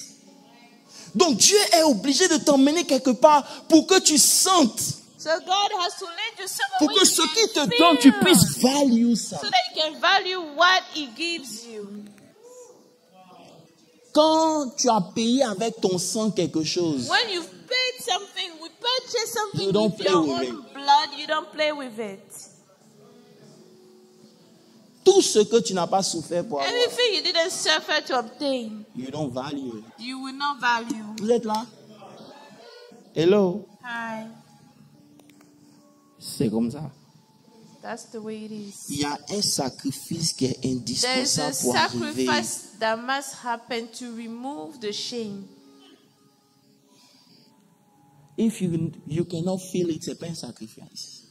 Donc Dieu est obligé de t'emmener quelque part pour que tu sentes, So God has to lead you somewhere pour where que you ce can qui te feel, donne, tu puisses value ça. so that you can value what He gives you. Quand tu as payé avec ton sang quelque chose, When you've paid something, we purchase something You don't with play your with own blood, you don't play with it. tout ce que tu n'as pas souffert pour avoir, Anything you didn't suffer to obtain, you don't value it. you will not value. Vous êtes là? Hello? Hi. C'est comme ça. That's the way it is. Il y a un sacrifice qui est There's a indispensable pour arriver. sacrifice that must happen to remove the shame. If you cannot feel it, c'est pas un sacrifice.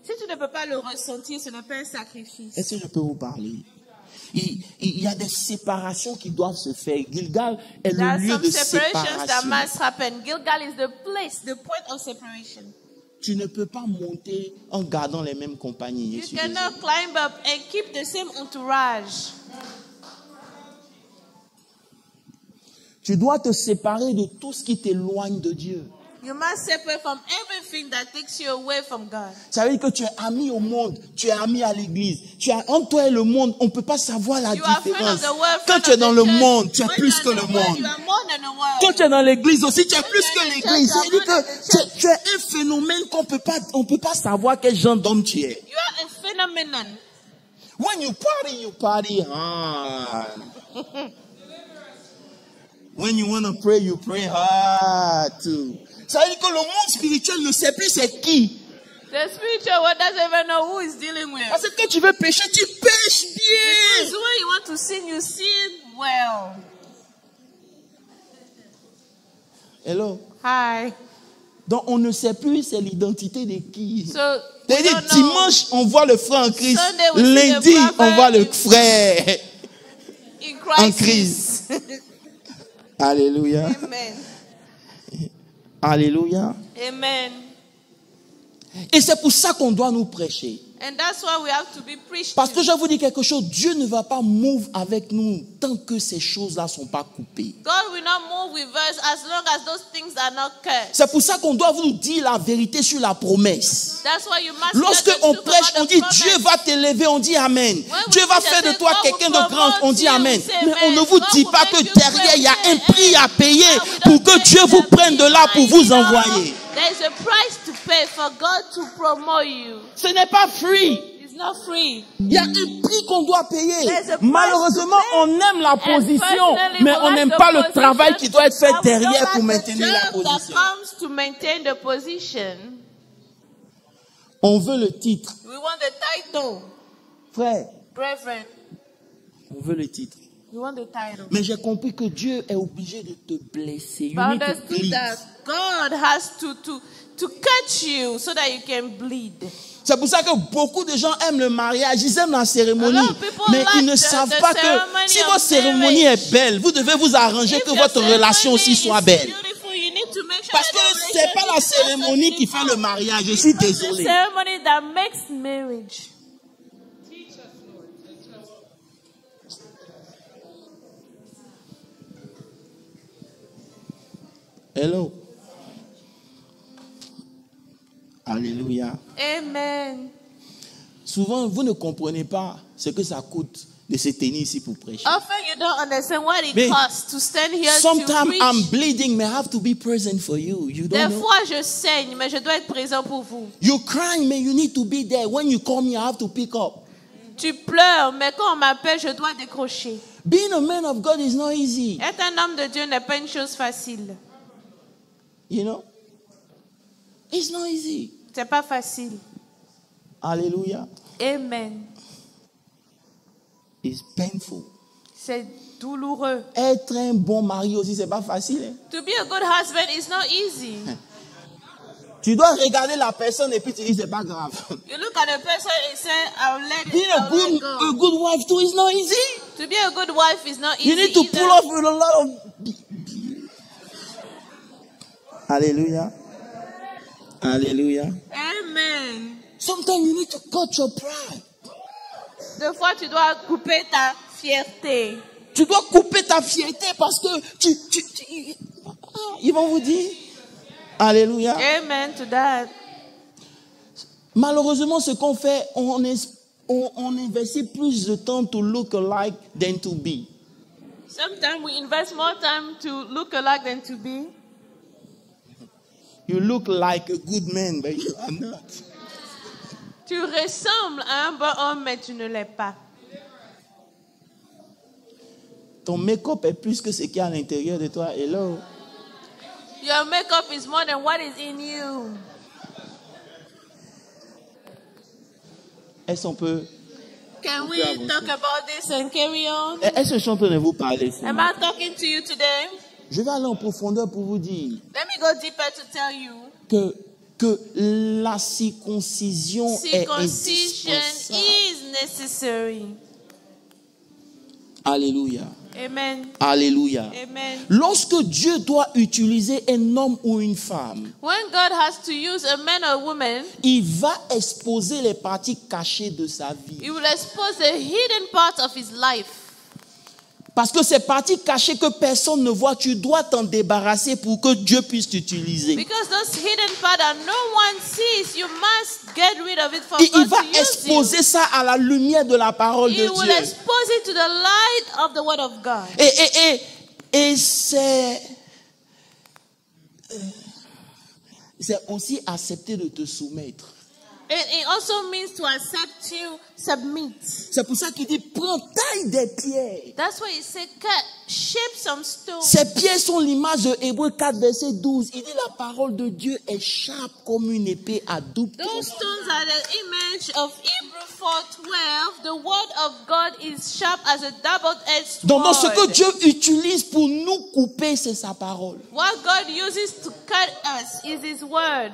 Si tu ne peux pas le ressentir, ce n'est pas un sacrifice. Est-ce que je peux vous parler? Il y a des séparations qui doivent se faire. Gilgal est There le are lieu some de separations that séparation. must happen. Gilgal is the place, the point of separation. Tu ne peux pas monter en gardant les mêmes compagnies. You Je suis cannot désolé. climb up and keep the same entourage. Tu dois te séparer de tout ce qui t'éloigne de Dieu. You must separate from everything that takes you away from God. Ça veut dire que tu es ami au monde, tu es ami à l'église. Tu es entre toi et le monde, on ne peut pas savoir la You are friend différence. of the world, Quand friend tu es of dans the le church. monde, tu es When plus you que are le in the world, monde. you are more than the world. Quand tu es dans l'église aussi, tu es plus you que are in l'église. church, Ça veut dire you are more que than the tu es un phénomène qu'on ne peut pas savoir quel genre d'homme tu es. You are a phenomenon. When you party hard. When you want to pray, you pray hard too. Ça veut dire que le monde spirituel ne sait plus c'est qui. The spiritual world doesn't even know who is dealing with. Parce que quand tu veux pécher, tu pêches Because bien. when you want to sin, you sin well. Hello. Hi. Donc on ne sait plus c'est l'identité de qui. So we C'est-à-dire don't know. dimanche on voit le frère en Christ, Sunday, we see the lundi brother on voit le in- frère In en crisis. crise. Alléluia. Amen. Alléluia. Amen. Et c'est pour ça qu'on doit nous prêcher. And that's why we have to be preached Parce que to. je vous dis quelque chose, Dieu ne va pas move avec nous tant que ces choses-là ne sont pas coupées. God will not move with us as long as those things are not cut. C'est pour ça qu'on doit vous dire la vérité sur la promesse. That's why you must Lorsque let the on truth prêche, about on the dit promise. Dieu va t'élever, on dit Amen. we Dieu va preach faire and de toi say, quelqu'un God de grand, will on dit promote Amen. you, Mais say on ne amen. vous God dit will pas make que you derrière il y a great, un prix à payer we don't pour que take Dieu the vous prenne de là pour vous you know, envoyer. There is a price to pay for God to promote you. Ce n'est pas free. It's not free. Il y a un prix qu'on doit payer. There's a price Malheureusement, to pay. on aime la position, personally, mais we on like n'aime the pas le position, travail qui doit être fait but we don't derrière like pour the maintenir la job that position. comes to maintain the position. On veut le titre. We want the title, Frère, brethren. on veut le titre. We want the title. Mais j'ai compris que Dieu est obligé de te blesser. You But need to understood bleed. that God has to cut you so that you can bleed. C'est pour ça que beaucoup de gens aiment le mariage, ils aiment la cérémonie. A lot of people Mais like ils ne the savent pas que ceremony si of votre cérémonie marriage. est belle, vous devez vous arranger If que your votre relation ceremony aussi soit is belle. beautiful, you need to make sure Parce that que the c'est pas la relationship is cérémonie qui fait le mariage, je suis the désolé. ceremony that makes marriage. Hello. Alléluia. Amen. Souvent, vous ne comprenez pas ce que ça coûte de se tenir ici pour prêcher. Often you don't understand what it Mais costs to stand here to sometimes preach. I'm bleeding, may I have to be present for you. You Des don't know. fois, je saigne, mais je dois être présent pour vous. You're crying, man. You need to be there. When you call me, I have to pick up. Tu pleures, mais quand on m'appelle, je dois décrocher. Being a man of God is not easy. Être un homme de Dieu n'est pas une chose facile. You know? It's not easy. C'est pas facile. Hallelujah. Amen. It's painful. C'est douloureux. Être un bon mari aussi, c'est pas facile. Hein? To be a good husband is not easy. Tu dois regarder la personne et puis tu dis c'est pas grave. You look at a person and say, I'll let Being it a go. good wife too is not easy. To be a good wife is not easy You need to either. pull off with a lot of. Hallelujah. Hallelujah. Amen. Sometimes you need to cut your pride. Des fois, tu dois couper ta fierté. Tu dois couper ta fierté parce que ils vont vous dire. Alléluia. Amen to that. Malheureusement, ce qu'on fait, on investit plus de temps to look alike than to be. Sometimes we invest more time to look alike than to be. You look like a good man, but you are not. Tu ressembles à un bon homme, mais tu ne l'es pas. Ton make-up est plus que ce qu'il y a à l'intérieur de toi. Hello. Your makeup is more than what is in you. Est-ce qu'on peut... Can we talk about this and carry on? Est-ce que je suis en train de vous parler? Am I talking to you today? Je vais aller en profondeur pour vous dire Let me go deeper to tell you. que la circoncision est Circumcision indispensable. is necessary. Alléluia. Amen. Alléluia. Amen. Lorsque Dieu doit utiliser un homme ou une femme, When God has to use a man or woman, il va exposer les parties cachées de sa vie. He will expose the hidden parts of his life. Parce que ces parties cachées que personne ne voit, tu dois t'en débarrasser pour que Dieu puisse t'utiliser. Because those hidden parts that no one sees, you must get rid of it for Et il God va to use exposer you. ça à la lumière de la parole He de will Dieu. expose it to the light of the Word of God. Et c'est aussi accepter de te soumettre. It also means to accept you, submit. C'est pour ça qu'il dit, prends taille des pierres. That's why he said, cut, shape some stones. Ces pierres sont l'image de Hébreux 4, verset 12. Il dit, la parole de Dieu est sharp comme une épée à double Those tranchant. stones are the image of Hebrew 4:12, the word of God is sharp as a double-edged Donc, ce sword. que Dieu utilise pour nous couper, c'est sa parole. What God uses to cut us is His word.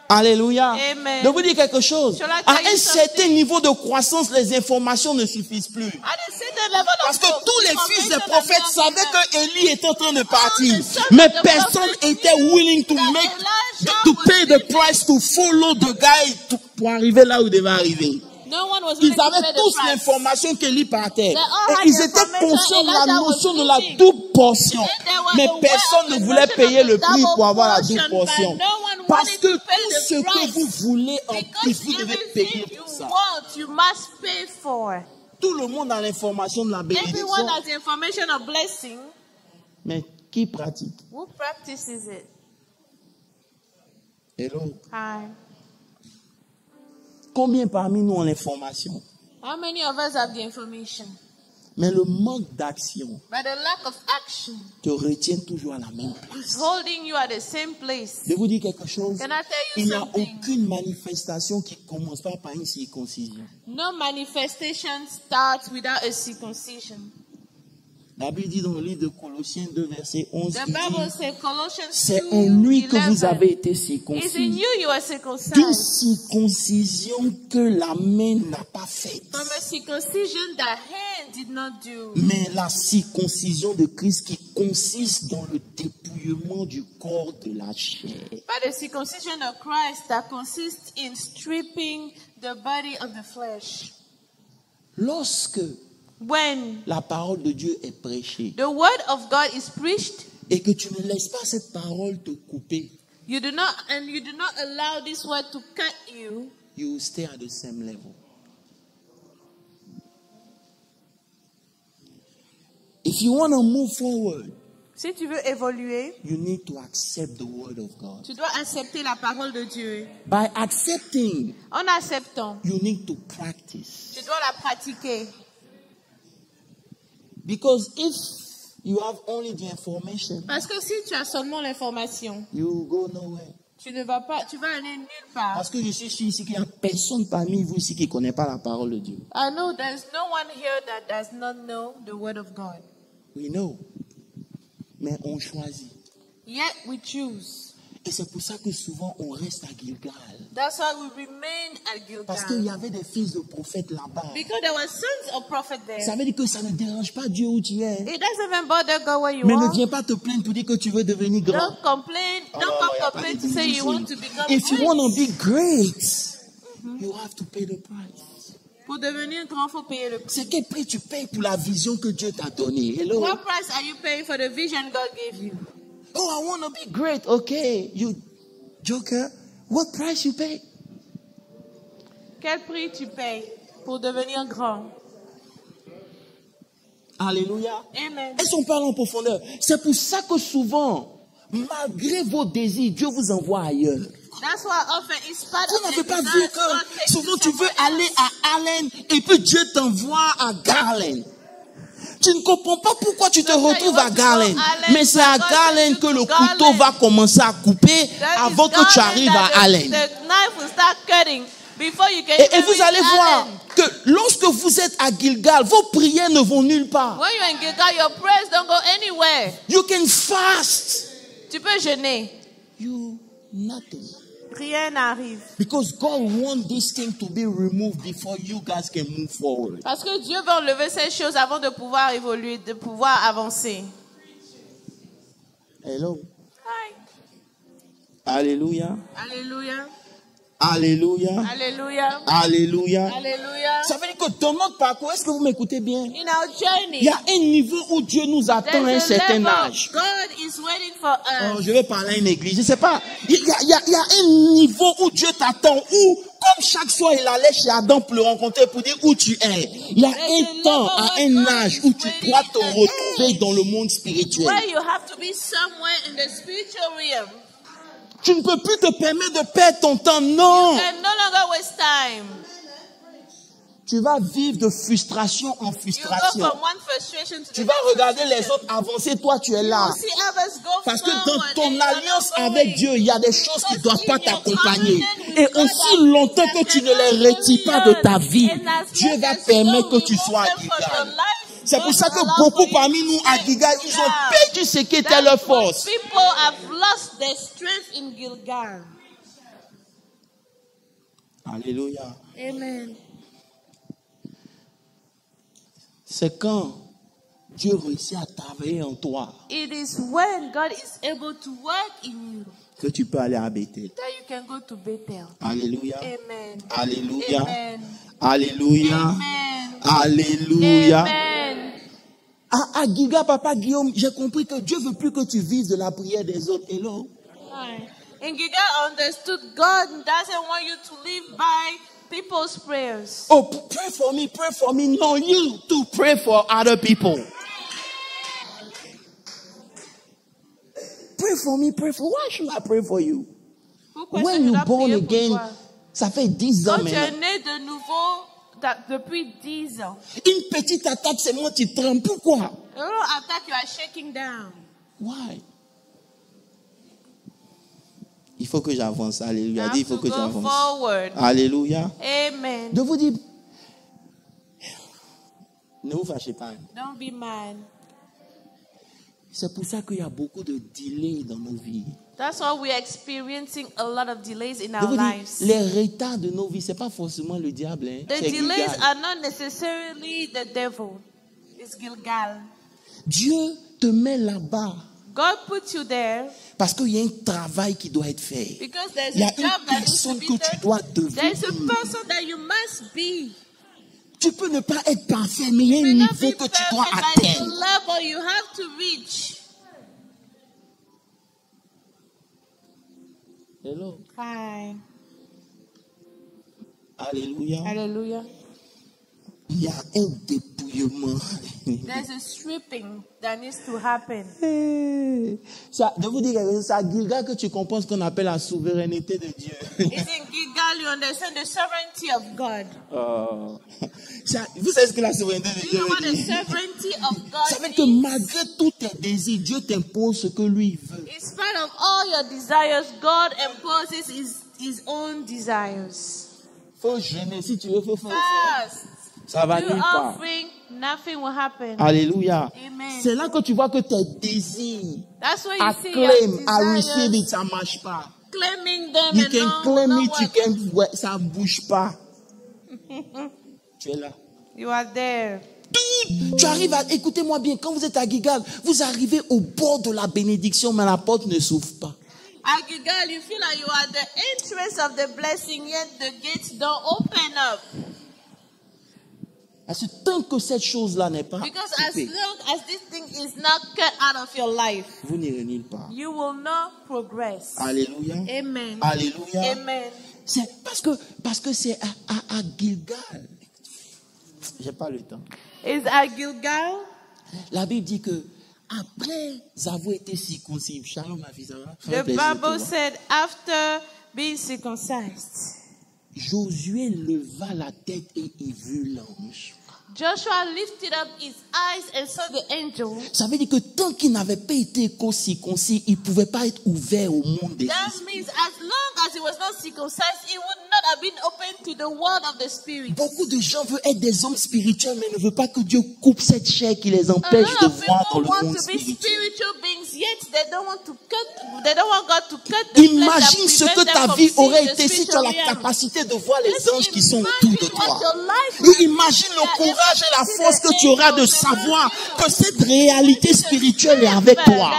Alléluia. Amen. Je vous dis quelque chose. Shall I À tell un you certain something? niveau de croissance, les informations ne suffisent plus. At a certain level of Parce que tous les fils des information prophètes and savaient knowledge, que Élie était en train de partir. All the sons Mais of the personne prophets était knew willing to that make, Elijah to was pay the price to follow the guy pour arriver là où il devait arriver. no one was willing Ils to avaient pay the tous price. l'information qu'Élie partait. They all Et had ils the étaient information conscients de la Elijah was notion de la leaving. double portion. And they were Mais aware personne of ne the voulait notion payer of le the prix double pour avoir la double portion, portion. but no one Parce wanted que to pay tout the ce que price. vous voulez en plus, Because vous devez everything payer you pour ça. want, you must pay for. Tout le monde a l'information de la Everyone bénédiction. has the information of blessing. Mais qui pratique? Who practices it? Hello. Hi. Combien parmi nous ont l'information? How many of us have the information? Mais le manque d'action But the lack of action te retient toujours à la même place. is holding you at the same place. Je vous dis quelque chose. Can I tell Il you n'y a something? aucune manifestation qui ne commence pas par une circoncision. No manifestation starts without a circumcision. La Bible dit dans le livre de Colossiens 2, verset 11, The il Bible dit, says Colossians c'est en lui que 2:11. vous avez été It's in circoncis. you you are D'une circumcised. circoncision que la main n'a pas faite. From a circumcision the hand did not do. Mais la circoncision de Christ qui consiste dans le dépouillement du corps de la chair. But the circumcision of Christ that consists in stripping the body of the flesh. Lorsque When la parole de Dieu est prêchée the word of God is preached, et que tu ne laisses pas cette parole te couper, you do not allow this word to cut you. you will stay at the same level. If you want to move forward, Si tu veux évoluer, you need to accept the word of God. tu dois accepter la parole de Dieu. By accepting, En acceptant, you need to practice. tu dois la pratiquer. Because if you have only the information, Parce que si tu as seulement l'information, you will go nowhere. tu ne vas pas, tu vas aller nulle part. Parce que je suis sûr ici qu'il n'y a personne parmi vous ici qui ne connaît pas la parole de Dieu. I know there's no one here that does not know the word of God. We know. Mais on choisit. Yet we choose. Et c'est pour ça que souvent on reste à Gilgal. That's why we remain at Parce qu'il y Gilgal. avait des fils de prophètes là-bas. Because there were sons of prophets there. Ça veut dire que ça ne dérange pas Dieu où tu es. It doesn't even bother God where you Mais ne are. viens pas te plaindre pour dire que tu veux devenir grand. Don't complain. Don't y a come pas complain de to say you division. want to become If you want to great. be great, you have to pay the price. Pour devenir grand, faut payer le prix. C'est quel prix tu payes pour la vision que Dieu t'a donnée? Hello. What price are you paying for the vision God gave you? Oh, I want to be great. Okay, you joker. What price you pay? Quel prix tu payes pour devenir grand? Alléluia. Amen. Est-ce qu'on parle en profondeur? C'est pour ça que souvent, malgré vos désirs, Dieu vous envoie ailleurs. That's why often in spite Vous of n'avez the pas vu desires, God que takes souvent you tu veux somewhere aller else. à Allen et puis Dieu t'envoie à Garland. Tu ne comprends pas pourquoi tu te retrouves à Garland. Mais c'est à Garland que le couteau va commencer à couper That avant is que tu Garland arrives that à Allen. The knife will start cutting before you can Et even vous allez reach voir Allen. que lorsque vous êtes à Gilgal, vos prières ne vont nulle part. When you're in Gilgal, your prayers don't go anywhere. You can fast. Tu peux jeûner. You nothing. Rien n'arrive. Because God wants this thing to be removed before you guys can move forward. Parce que Dieu veut enlever ces choses avant de pouvoir évoluer, de pouvoir avancer. Hello. Hi. Alléluia. Alléluia. Alléluia. Alléluia. Alléluia. Alléluia. Ça veut dire que dans notre parcours, est-ce que vous m'écoutez bien? In our journey, Il y a un niveau où Dieu nous attend à un there's a certain level âge. God is waiting for Oh, us. je vais parler à une église. Je ne sais pas. Il y a un niveau où Dieu t'attend, où, comme chaque soir, il allait chez Adam pour le rencontrer, pour dire où tu es. Il y a un temps, à un âge, où tu dois te retrouver dans le monde spirituel. Where you have to be somewhere in the spiritual realm. Tu ne peux plus te permettre de perdre ton temps. Non. You can no longer waste time. Tu vas vivre de frustration en You go frustration. from one frustration to the Tu vas next regarder les frustration. autres avancer, toi tu es là. You see others go Parce que forward dans ton and you're alliance not avec going. Dieu, il y a des choses qui ne doivent pas t'accompagner. Et aussi longtemps que tu ne les retires pas de ta vie, Dieu va permettre que tu sois à Gilgal. C'est pour ça que beaucoup parmi nous à Gilgal, ils ont perdu ce qui était leur force. People have lost their strength in Gilgal. Alléluia. Amen. C'est quand Dieu réussit à travailler en toi It is when God is able to work in you que tu peux aller à Bethel. that you can go to Bethel. Alléluia. Amen. Alléluia. Amen. Alléluia. Amen. Alléluia. Amen. À Gilgal, papa Guillaume, j'ai compris que Dieu veut plus que tu vives de la prière des autres. Hello. Right. And Gilgal understood God doesn't want you to live by people's prayers. Oh, pray for me, pray for me. No, you to pray for other people. Pray for me, pray for. Why should I pray for you? Pourquoi When je you dois born prier pour again, toi? ça fait 10 ans Quand tu es maintenant. né de nouveau depuis 10 ans, Une petite attaque, c'est moi qui tremble. Pourquoi? a little attack you are shaking down. Why? Il faut que j'avance. Alléluia. You Dis, il have faut to que go j'avance. forward. Alléluia. Amen. De vous dire, ne vous fâchez pas. Don't be mad. C'est pour ça qu'il y a beaucoup de délais dans nos vies. That's why we're experiencing a lot of delays in De our vous dire, lives. les retards de nos vies, c'est pas forcément le diable. Hein. The C'est delays Gilgal. are not necessarily the devil. It's Gilgal. Dieu te met là-bas God puts you there parce qu'il y a un travail qui doit être fait. because there's Il y a a une job that needs to personne be que tu done. dois There's a devenir. person that you must be. Tu peux ne pas être parfait, mais il y a You may un not niveau be que tu perfect, dois but it's a atteindre. level you have to reach. Hello. Hi. Alléluia. Hallelujah. Il y a un dépouillement. There's a stripping that needs to happen. Ça, de vous dire, c'est à Gilgal que tu comprends ce qu'on appelle la souveraineté de Dieu. It's in Gilgal you understand the sovereignty of God. Oh. Vous savez ce que la souveraineté de Do Dieu you know what veut the dire? sovereignty of Ça God veut dire que means? malgré tous tes désirs, Dieu t'impose ce que lui veut. In spite of all your desires, God imposes his own desires. Faut jeûner si tu veux, faut faire. Fast. Ça va Do nulle part. offering, nothing will happen. Alléluia. Amen. C'est là que tu vois que tes désirs That's why à you see claim, your à receive desires it, ça marche pas. claiming them You and can not claim it, you work. can, ouais, ça bouge pas. Tu es là. You are there. Tu arrives à, écoutez-moi bien, quand vous êtes à Gilgal, vous arrivez au bord de la bénédiction, mais la porte ne s'ouvre pas. At Gilgal, you feel like you are at the entrance of the blessing, yet the gates don't open up. Parce que tant que cette chose-là n'est pas Because as coupée, long as this thing is not cut out of your life, vous n'irez nulle part. you will not progress. Alléluia. Amen. Alléluia. Amen. C'est parce que c'est à Gilgal. J'ai pas le temps. Is at Gilgal? La Bible dit que après avoir été circoncis, Shalom ma fille, ça va? The Bible said after being circumcised, Josué leva la tête et il vit l'ange. Joshua lifted up his eyes and saw the angel. Ça veut dire que tant qu'il n'avait pas été circoncis, il ne pouvait pas être ouvert au monde des That esprits. means as long as he was not circumcised, he would not have been open to the world of the spirit. Beaucoup de gens veulent être des hommes spirituels, mais ne veulent pas que Dieu coupe cette chair qui les A empêche lot de of voir dans people le want monde to be spirituel. spiritual beings, yet they don't want to cut. They don't want God to cut the flesh Imagine that ce que prevents them ta from vie seeing aurait the été si tu as la spiritual realm. capacité de voir les Just anges qui sont autour imagine de what toi. your life Oui, would be. imagine le Yeah, courage et la see force the que tu auras de angels savoir around you. que cette réalité spirituelle est avec toi.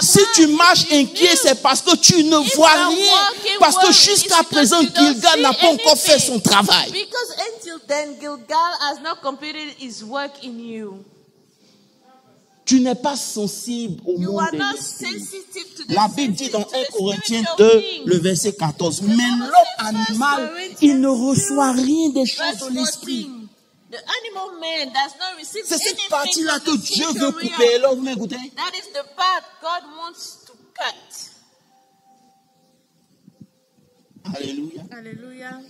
Si tu marches inquiet, c'est parce que tu ne vois rien. Parce que jusqu'à présent, Gilgal n'a pas encore fait son travail. Because until then, Gilgal has not completed his work in you. Tu n'es pas sensible au You monde are de not l'esprit. sensitive to the La Bible dit dans 1 spiritual Corinthiens beings. 2, le verset 14, mais l'homme animal, il ne reçoit rien des choses Verse de l'esprit. 14. The animal man does not receive C'est cette anything partie-là from que the Dieu spiritual veut couper. realm. Alors, vous m'écoutez? That is the part God wants to cut. Alléluia. Hallelujah.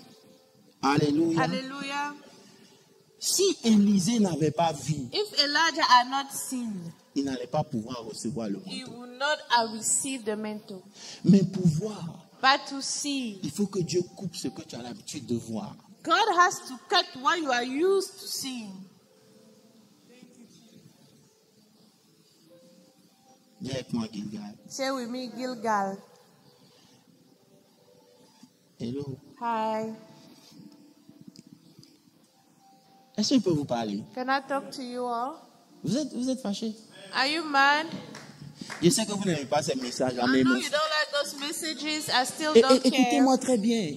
Alléluia. Hallelujah. Si Élisée n'avait pas vu, If Elijah had not seen, il n'allait pas pouvoir recevoir le he manteau. would not have received the mantle. Mais pouvoir, but to see. Il faut que Dieu coupe ce que tu as l'habitude de voir. God has to cut what you are used to seeing. Dis avec moi, Gilgal. Say with me, Gilgal. Hello. Hi. Est-ce que je peux vous parler? Can I talk to you all? Vous êtes fâchés? Are you mad? Je sais que vous n'aimez pas ces messages-là, I mais know you don't like those messages. I still Et- don't care. écoutez-moi très bien.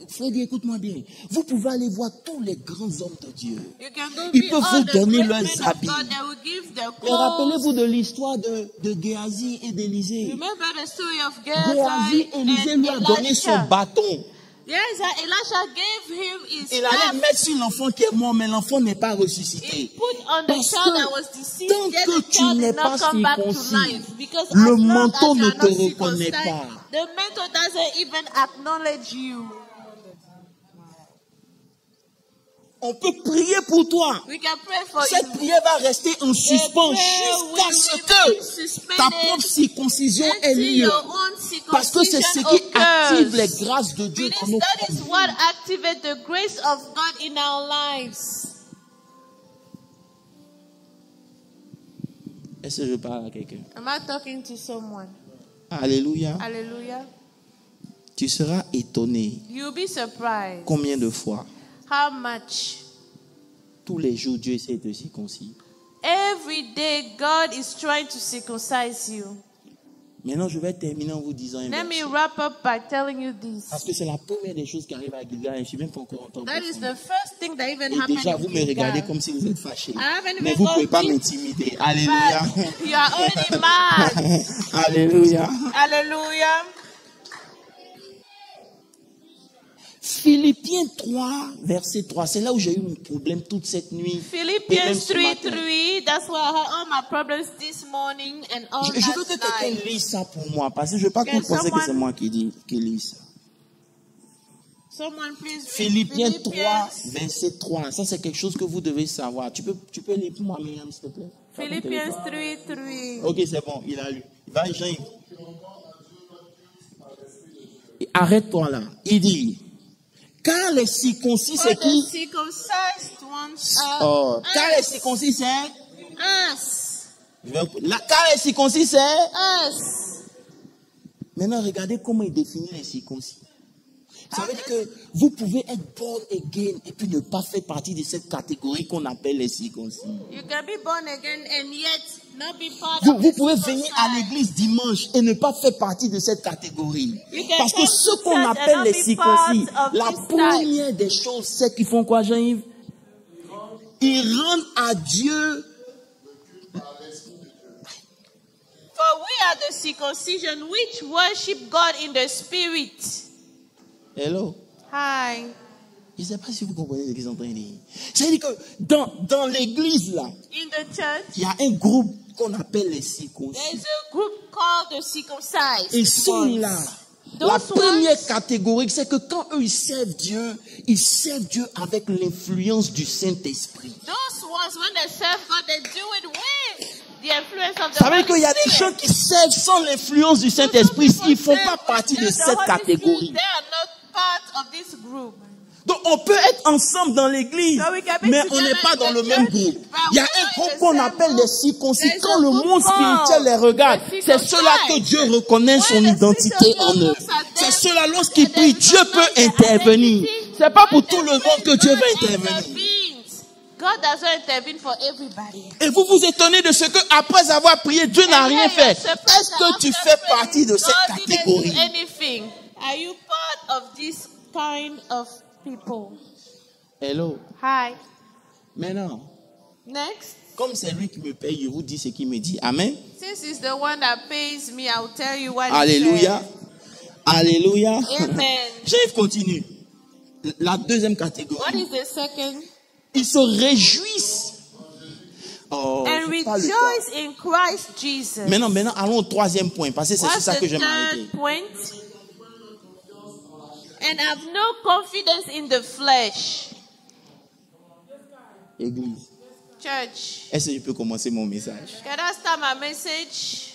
Freddy, écoute-moi bien. Vous pouvez aller voir tous les grands hommes de Dieu. You can go Ils meet peuvent all vous the donner great leurs men of habits. God that will give their Mais clothes. rappelez-vous de l'histoire de Géasi et d'Élisée. Remember the story of Géasi, Gehazi Élisée and lui a donné son Elisha. bâton. Yes, Elisha gave him his Il allait staff. mettre sur l'enfant qui est mort, mais l'enfant n'est pas He ressuscité. put on the Parce child that que was deceased, tant yet que the tu child n'es did pas not come back to circoncis, life. Because le as long manteau as you ne are te not reconnaît circumcised, pas. the mentor doesn't even acknowledge you. On peut prier pour toi. We can pray for Cette you. prière va rester en suspens prayer jusqu'à will ce remain que suspended ta propre circoncision ait Until lieu. your own Parce que c'est ce circumcision qui active les occurs. grâces de Dieu dans nos That is vies. what activates the grace of God in our lives. Est-ce que je parle à quelqu'un? Am I talking to someone? Alléluia. Hallelujah. Tu seras étonné You'll be surprised combien de fois, how much tous les jours, Dieu essaie de circoncire. every day God is trying to circumcise you. Maintenant, je vais terminer en vous disant un Let me verset. wrap up by telling you Parce this. que c'est la première des choses qui arrive à Gilgal et je ne suis même pas encore entendu. That is the first thing that even Et happened déjà, in vous me regardez Gilgal. comme si vous êtes fâchés. haven't even Mais vous ne pouvez gone pas deep. m'intimider. Alléluia. But you are already mad. Alléluia. Hallelujah. Philippiens 3, verset 3. C'est là où j'ai eu mon problème toute cette nuit. Et même Philippians ce matin. 3:3. That's why I had all my problems this morning and all Je veux que last quelqu'un night. lise ça pour moi. Parce que je ne veux pas que vous Can pensiez que c'est someone- moi qui lis ça. Someone please read Philippiens 3, verset 3. Ça, c'est quelque chose que vous devez savoir. Tu peux lire pour moi, Myriam, s'il te plaît? Philippians 3:3. Ok, c'est bon, il a lu. Va, Jean. Arrête-toi là. Il dit, car les circoncis, For c'est the qui? circumcised ones Oh, are car les circoncis, c'est? us. Car les circoncis, c'est? Us. Maintenant, regardez comment il définit les circoncis. Ça veut dire que vous pouvez être born again et puis ne pas faire partie de cette catégorie qu'on appelle les circoncis. You can be born again and yet not be part Vous, of vous the pouvez venir à circumcised. l'église dimanche et ne pas faire partie de cette catégorie. You can Parce que come ce to qu'on church and appelle not les be circoncis, part of la this type. première des choses, c'est qu'ils font quoi, Jean-Yves? Ils rendent à Dieu. For we are the circumcision which worship God in the spirit. Hello. Hi. Je ne sais pas si vous comprenez ce qu'ils sont en train de dire. C'est-à-dire que dans l'église, là, In the church, il y a un groupe qu'on appelle les circoncis. there's a group called the circumcised. Et ceux-là, la Those première ones- catégorie, c'est que quand eux, ils servent Dieu avec l'influence du Saint-Esprit. Those ones, when they serve God, they do it with the influence of the Ça veut dire Holy qu'il y a des Spirit. gens qui servent sans l'influence du Saint-Esprit. Ils ne font pas partie de cette catégorie. They are not part of this group. Donc on peut être ensemble dans l'église, So we can be mais on together n'est pas in dans the le même church, groupe. but Il y a we're un not in groupe the qu'on same appelle group. les circoncis. There's Quand a le group monde called spirituel les regarde, the c'est ceux-là que circumcised. Dieu reconnaît son When the identité Spirit of en God eux. looks at C'est them, ceux-là, lorsqu'ils and prient, they Dieu peut recognize their intervenir. identity. C'est pas pour When tout the le monde Spirit que Dieu God va intervenir. intervenes. God doesn't intervene for everybody. Et vous vous étonnez de ce que, après avoir prié, Dieu n'a And rien here fait. you're surprised Est-ce que that tu after fais praying, partie de cette God didn't catégorie? do anything. Are you part of this kind of people? Hello. Hi. Maintenant, Next. comme c'est lui qui me paye, je vous dis ce qu'il me dit. Amen. Since he's the one that pays me, I'll tell you what Alléluia. Alléluia. he said. Amen. J'arrive, continue. La deuxième catégorie. What is the second? Ils se réjouissent. Oh, And j'ai pas le temps. rejoice in Christ Jesus. Maintenant, allons au troisième point, parce que c'est sur What's ça que the j'aime arrêter. third point? And have no confidence in the flesh. Église, Church. est-ce que je peux commencer mon message? Can I start my message?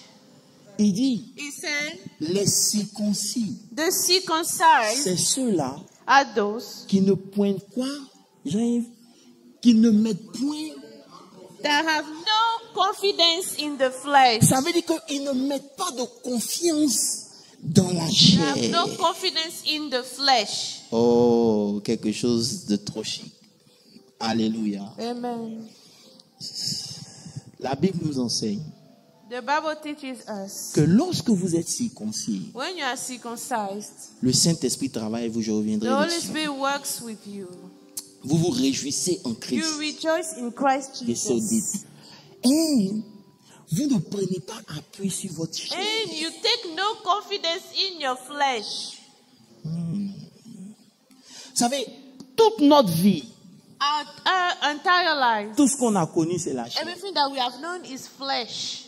Il dit, He said, les circoncis, the circumcised c'est ceux-là are those qui ne pointent quoi, Jean-Yves? Qui ne mettent point. that have no confidence in the flesh. Ça veut dire qu'ils ne mettent pas de confiance dans la They have chair. no confidence in the flesh. Oh, quelque chose de trop chic. Alléluia. Amen. La Bible nous enseigne The Bible teaches us que lorsque vous êtes circoncis, when you are circumcised, le Saint-Esprit travaille, vous, je reviendrai the Holy dessus. Spirit works with you. Vous vous réjouissez en You Christ. rejoice in Christ Et c'est dit. Jesus. Et vous ne prenez pas appui sur votre chair. And you take no confidence in your flesh. Vous savez, toute notre vie, Our entire life, tout ce qu'on a connu, c'est la chair. everything that we have known is flesh.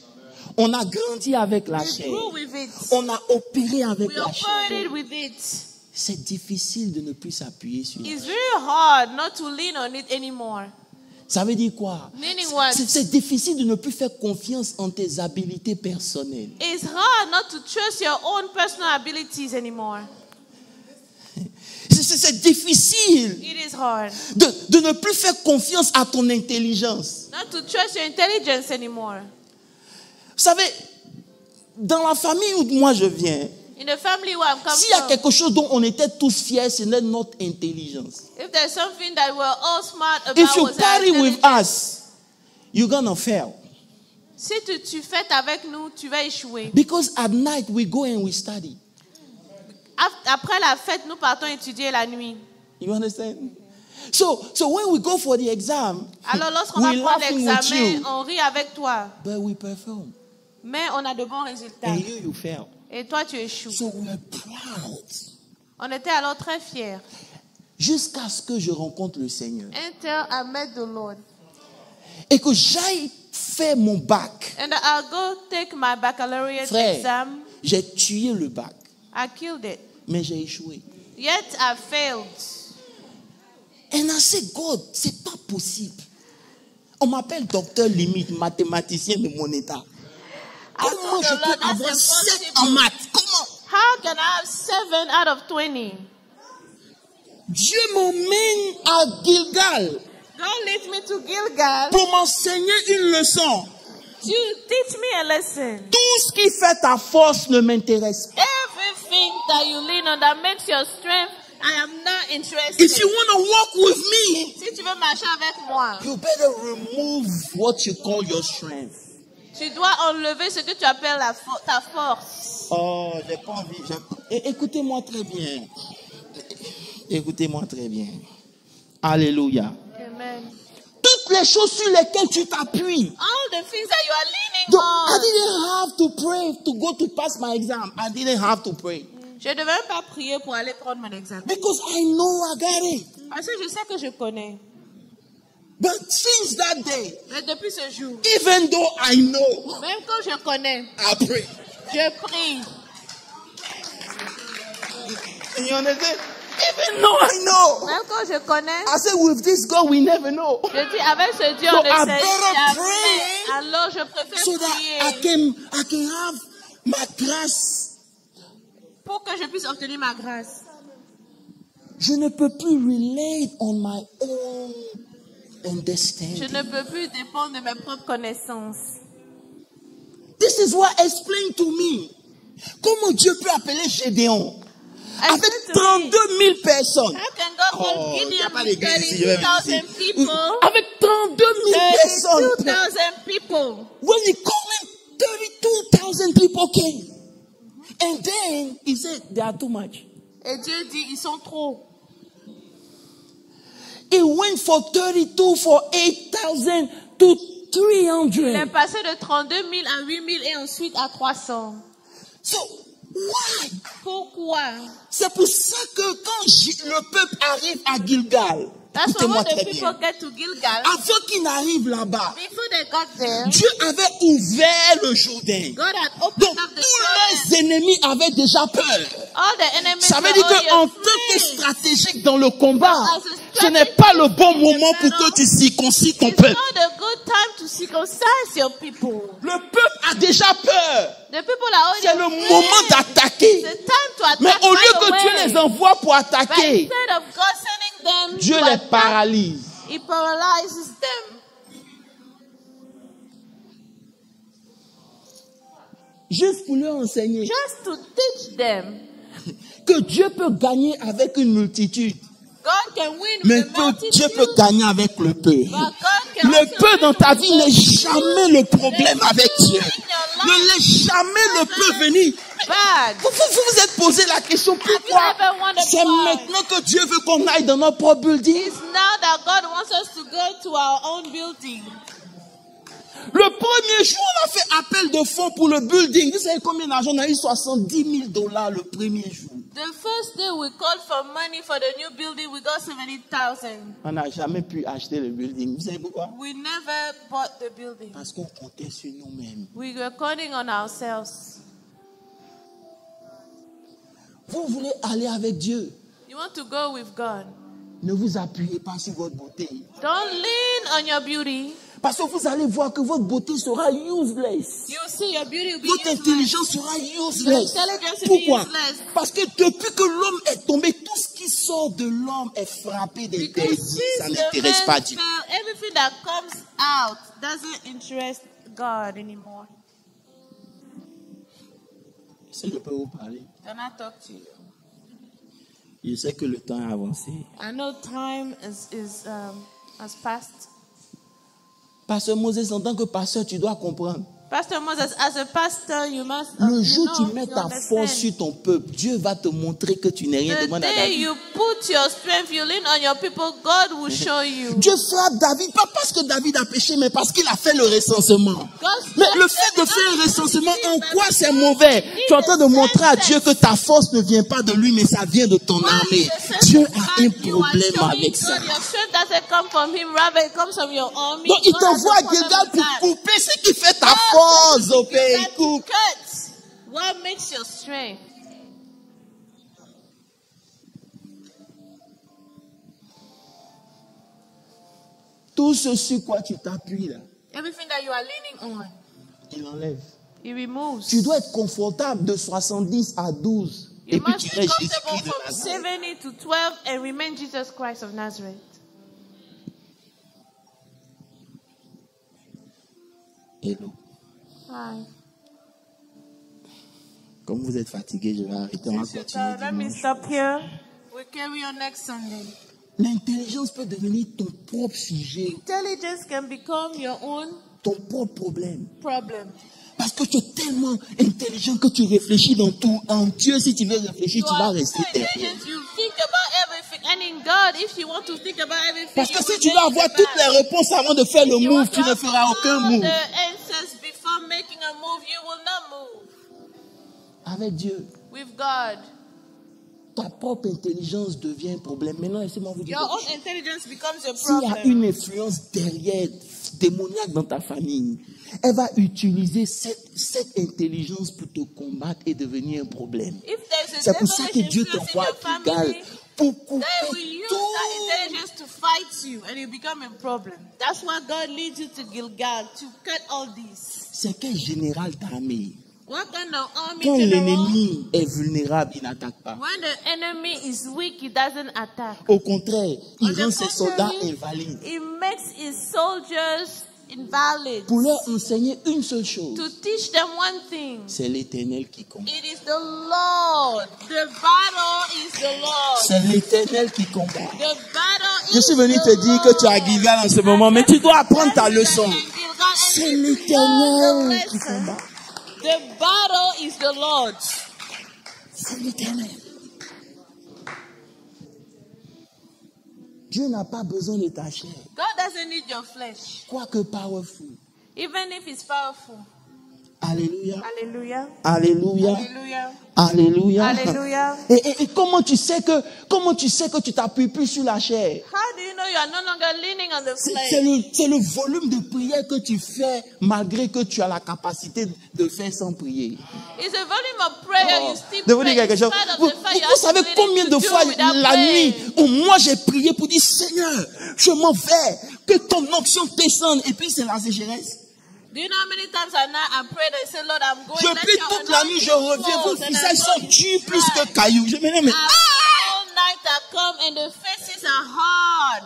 On a grandi avec la We chair. grew with it. On a opéré avec We la chair. operated with it. C'est difficile de ne plus s'appuyer sur la It's chair. very hard not to lean on it anymore. Ça veut dire quoi? Meaning what? C'est difficile de ne plus faire confiance en tes habiletés personnelles. It's hard not to trust your own personal abilities anymore. C'est difficile It is hard de ne plus faire confiance à ton intelligence. not to trust your intelligence anymore. Vous savez, dans la famille où moi je viens, In the family where I'm coming s'il y a from, quelque chose dont on était tous fiers, c'est notre intelligence. if there's something that we're all smart about, If you was our party with intelligence. us, you're gonna fail. Si tu fêtes avec nous, tu vas échouer. Because at night we go and we study. Après la fête, nous partons étudier la nuit. You understand? So when we go for the exam, Alors lorsqu'on va we're prendre laughing with l'examen, you, on rit avec toi. but we perform. Mais on a de bons résultats. And you fail. Et toi, tu échoues. So we're proud. On était alors très fiers. Jusqu'à ce que je rencontre le Seigneur. Until I met the Lord. Et que j'aille faire mon bac. And I'll go take my baccalaureate Frère, exam. j'ai tué le bac. I killed it. Mais j'ai échoué. Yet I failed. And I say, God, c'est pas possible. On m'appelle docteur limite, mathématicien de mon état. Comment je peux avoir 7 en maths? Comment? How can I have 7 out of 20? Dieu m'emmène à Gilgal God lead me to Gilgal pour m'enseigner une leçon. to teach me a lesson. Tout ce qui fait ta force ne m'intéresse pas. Everything that you lean on that makes your strength, I am not interested. If you want to walk with me, Si tu veux marcher avec moi, you better remove what you call your strength. tu dois enlever ce que tu appelles ta force. Oh, j'ai pas envie. Écoutez-moi très bien. Écoutez-moi très bien. Alléluia. Amen. Toutes les choses sur lesquelles tu t'appuies. All the things that you are leaning So I on. didn't have to pray to go to pass my exam. I didn't have to pray. Je ne devais même pas prier pour aller prendre mon examen. Because I know I got it. Parce que je sais que je connais. But since that day, Mais depuis ce jour, even though I know, même quand je connais, I pray. je prie. You understand? Even though I know. Même quand je connais, I said, with this God, we never know. je dis avec ce Dieu, So on ne I sait better jamais. pray Alors je préfère So that prier I can have my grâce. pour que je puisse obtenir ma grâce. Je ne peux plus relate on my own Je understanding. ne peux plus dépendre de mes propres connaissances. This is what explained to me. Comment Dieu peut appeler Gédéon avec Explain to 32 000 personnes. How can God call Oh, y a Gideon pas with d'église ici, je vais 32,000 ici. people? Avec 32 000 personnes. 32,000 people. When he called 32,000 people came. And then he said, they are too much. Et Dieu dit, ils sont trop. He went for 32 for 8,000 to 300. Il est passé de 32 000 à 8 000 et ensuite à 300. So, why? Pourquoi? C'est pour ça que quand le peuple arrive à Gilgal, That's why écoutez-moi when the très people bien, get to Gilgal, avant qu'ils n'arrivent là-bas, before they got there, Dieu avait ouvert le Jourdain. God had opened Donc up the tous Jordan. les ennemis avaient déjà peur. All the enemies Ça veut were dire already qu'en tant que afraid. stratégique dans le combat, As a ce n'est pas le bon moment pour que tu circoncis ton It's peuple. not a good time to circumcise your people. Le peuple a déjà peur. The people are already C'est le afraid. moment d'attaquer. It's the time to attack Mais au lieu right que Dieu away. les envoie pour But attaquer, instead of God sending them Dieu to les attack, paralyse. He paralyzes them. Juste pour leur enseigner Just to teach them. que Dieu peut gagner avec une multitude. God can win Mais with a Dieu multitude. peut gagner avec le peu. But God can Le also peu dans win ta with vie n'est jamais le problème avec Dieu. Ne laisse jamais le peu venir. bad. Vous vous êtes posé la question pourquoi Have you ever wondered c'est why? maintenant que Dieu veut qu'on aille dans notre propre building. It's now that God wants us to go to our own building. Le premier jour, on a fait appel de fonds pour le building. Vous savez combien d'argent on a eu? $70,000 le premier jour. The first day we called for money for the new building, we got 70,000. On n'a jamais pu acheter le building. Vous savez pourquoi? We never bought the building. Parce qu'on comptait sur nous-mêmes. We were counting on ourselves. Vous voulez aller avec Dieu. You want to go with God. Ne vous appuyez pas sur votre beauté. Don't lean on your beauty. Parce que vous allez voir que votre beauté sera useless. You see your beauty will be Votre useless. intelligence sera useless. Your intelligence will be Pourquoi? useless. Parce que depuis que l'homme est tombé, tout ce qui sort de l'homme est frappé Because d'interdit. Ça since the n'intéresse pas man Dieu. fell, everything that comes out doesn't interest God anymore. Est-ce que je peux vous parler? Can I talk to you? Je sais que le temps a avancé. I know time has passed. Pasteur Moses, en tant que pasteur, tu dois comprendre. Pastor Moses, as a pastor, you must. Le you jour où know, tu mets you ta understand. force sur ton peuple, Dieu va te montrer que tu n'es rien. The Demande à day David. you put your strength, you lean on your people, God will show you. Dieu frappe David, pas parce que David a péché, mais parce qu'il a fait le recensement. Mais le fait de faire un recensement, en quoi c'est mauvais? Tu es en train de montrer à Dieu que ta force ne vient pas de lui, mais ça vient de ton armée. Dieu a un problème avec ça. Your strength doesn't come from him, rather it comes from your army. Donc il God has t'envoie a à problem Gilgal with pour that. couper ce qui fait ta force au pays. That Coupe. cuts what makes your strength. Tout ce sur quoi tu t'appuies là, Everything that you are leaning on, il enlève. he removes. Tu dois être confortable de 70 à 12. You Et puis must tu be restes comfortable Jésus-Christ de from Nazareth. 70 to 12 and remain Jesus Christ of Nazareth. Hello. Hi. Comme vous êtes fatigué, je vais arrêter. On va So continuer let me dimanche. stop here. We'll carry on next Sunday. L'intelligence peut devenir ton propre sujet, Intelligence can become your own ton propre problème. problem. Parce que tu es tellement intelligent que tu réfléchis dans tout. En Dieu, si tu veux réfléchir, tu vas are rester so derrière. intelligent, you think about everything. And in God, if you want to think about everything, Parce que you si will tu vas make avoir it toutes about. les réponses avant de faire le You move, want tu to ne have feras aucun all move. the answers before making a move, you will not move. Avec Dieu, With God, ta propre intelligence devient un problème. Maintenant, laissez-moi vous dire your quelque own chose. intelligence becomes a S'il y a problem. une influence derrière, démoniaque dans ta famille, elle va utiliser cette intelligence pour te combattre et devenir un problème. If there's a C'est pour ça que devilish Dieu influence in t'envoie your à Gilgal family, pour they couper will use tout. that intelligence to fight you and it become a problem. That's why God leads you to Gilgal to cut all this. C'est quel général d'armée? What kind of army Quand general? l'ennemi est vulnérable, il n'attaque pas. When the enemy is weak, he doesn't attack. Au contraire, il On the rend ses soldats contrary, invalides. He makes his soldiers invalid. Pour leur enseigner une seule chose, To teach them one thing. c'est l'Éternel qui combat. It is the Lord. The battle is the Lord. C'est l'Éternel qui combat. The battle Je is suis venu the te dire que tu as Lord. Gilgal en ce moment, mais tu dois apprendre ta leçon. C'est C'est l'Éternel qui combat. The battle is the Lord's. C'est l'Éternel. Dieu n'a pas besoin de ta chair, God doesn't need your flesh, quoique powerful. even if it's powerful. Alléluia. Hallelujah. Alléluia. Hallelujah. Alléluia. Hallelujah. Et comment tu sais que tu t'appuies plus sur la chair? How do you know you are no longer leaning on the C'est flesh. le volume de prière que tu fais malgré que tu as la capacité de faire sans prier. It's a volume of prayer you still De vous pray dire quelque in chose. spite of Vous the fact you vous have savez to combien de do fois without la praying. nuit où moi j'ai prié pour dire Seigneur, je m'en vais, que ton onction descende et puis c'est la sécheresse. Do you know how many times at night I prayed and said, Lord, I'm going. Je Let prie your toute la nuit, je anointing reviens, flow, vos and visages I'm sont going durs plus dry. que cailloux. Je me dis, mais All night I come and the faces are hard.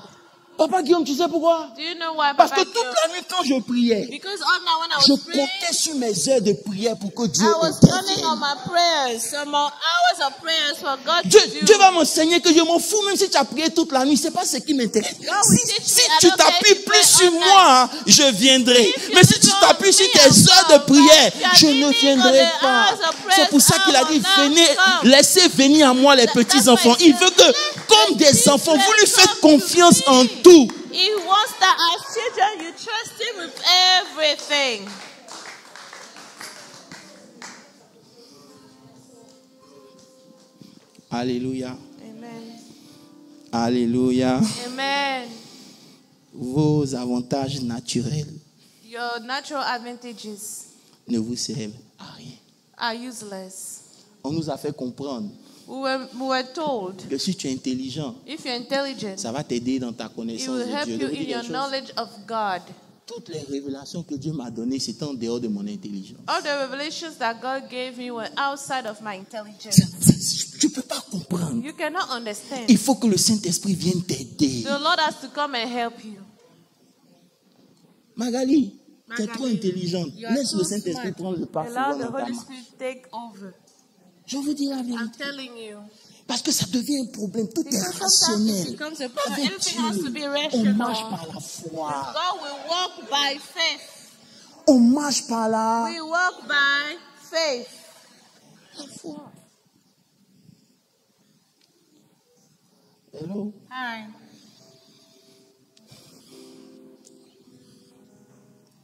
Papa Guillaume, tu sais pourquoi? Do you know why, Parce Papa que toute Guillaume? la nuit quand je priais, Because all night when I je was praying, comptais sur mes heures de prière pour que Dieu I was counting on intervienne. my prayers, some more hours of prayers for God Dieu, to do. Dieu va m'enseigner que je m'en fous, même si tu as prié toute la nuit, c'est pas ce qui m'intéresse. God will Si, teach si me, I tu don't care t'appuies if you plus pray sur all moi, je viendrai. If you Mais si tu depend t'appuies on sur me, tes I'll heures come. de prière, But if you are je ne leaning on viendrai the pas. hours of prayers, C'est pour ça qu'il a I dit, will not venez, come. laissez venir à moi les That's petits why enfants. he Il veut said, que, let comme the des enfants, vous lui children faites come to confiance me. en tout. He wants that as children, you trust him with everything. Alléluia. Amen. Alléluia. Amen. Vos avantages naturels Your natural advantages ne vous servent à rien. are useless. On nous a fait comprendre We were told que si tu es intelligent, if you're intelligent, ça va t'aider dans ta it connaissance will de help Dieu. you De vous in dire your quelque chose. knowledge of God. Toutes les révélations que Dieu m'a données, c'était en dehors de mon intelligence. All the revelations that God gave me were outside of my intelligence. Tu ne peux pas comprendre. You cannot understand. Il faut que le Saint-Esprit vienne t'aider. The Lord has to come and help you. Magali, tu es Magali, trop intelligente. you are Laisse le too Saint-Esprit smart. prendre le pas Allow souvent the dans ta Holy main. Spirit take over. Je vous dis la I'm vérité. telling you. Parce que ça devient un problème. Tout est Because sometimes it rationnel. becomes a problem. Avec Everything has to be Dieu, on rational. marche par la foi. God will walk by faith. On marche par la We walk by faith. foi. Hello? Hi.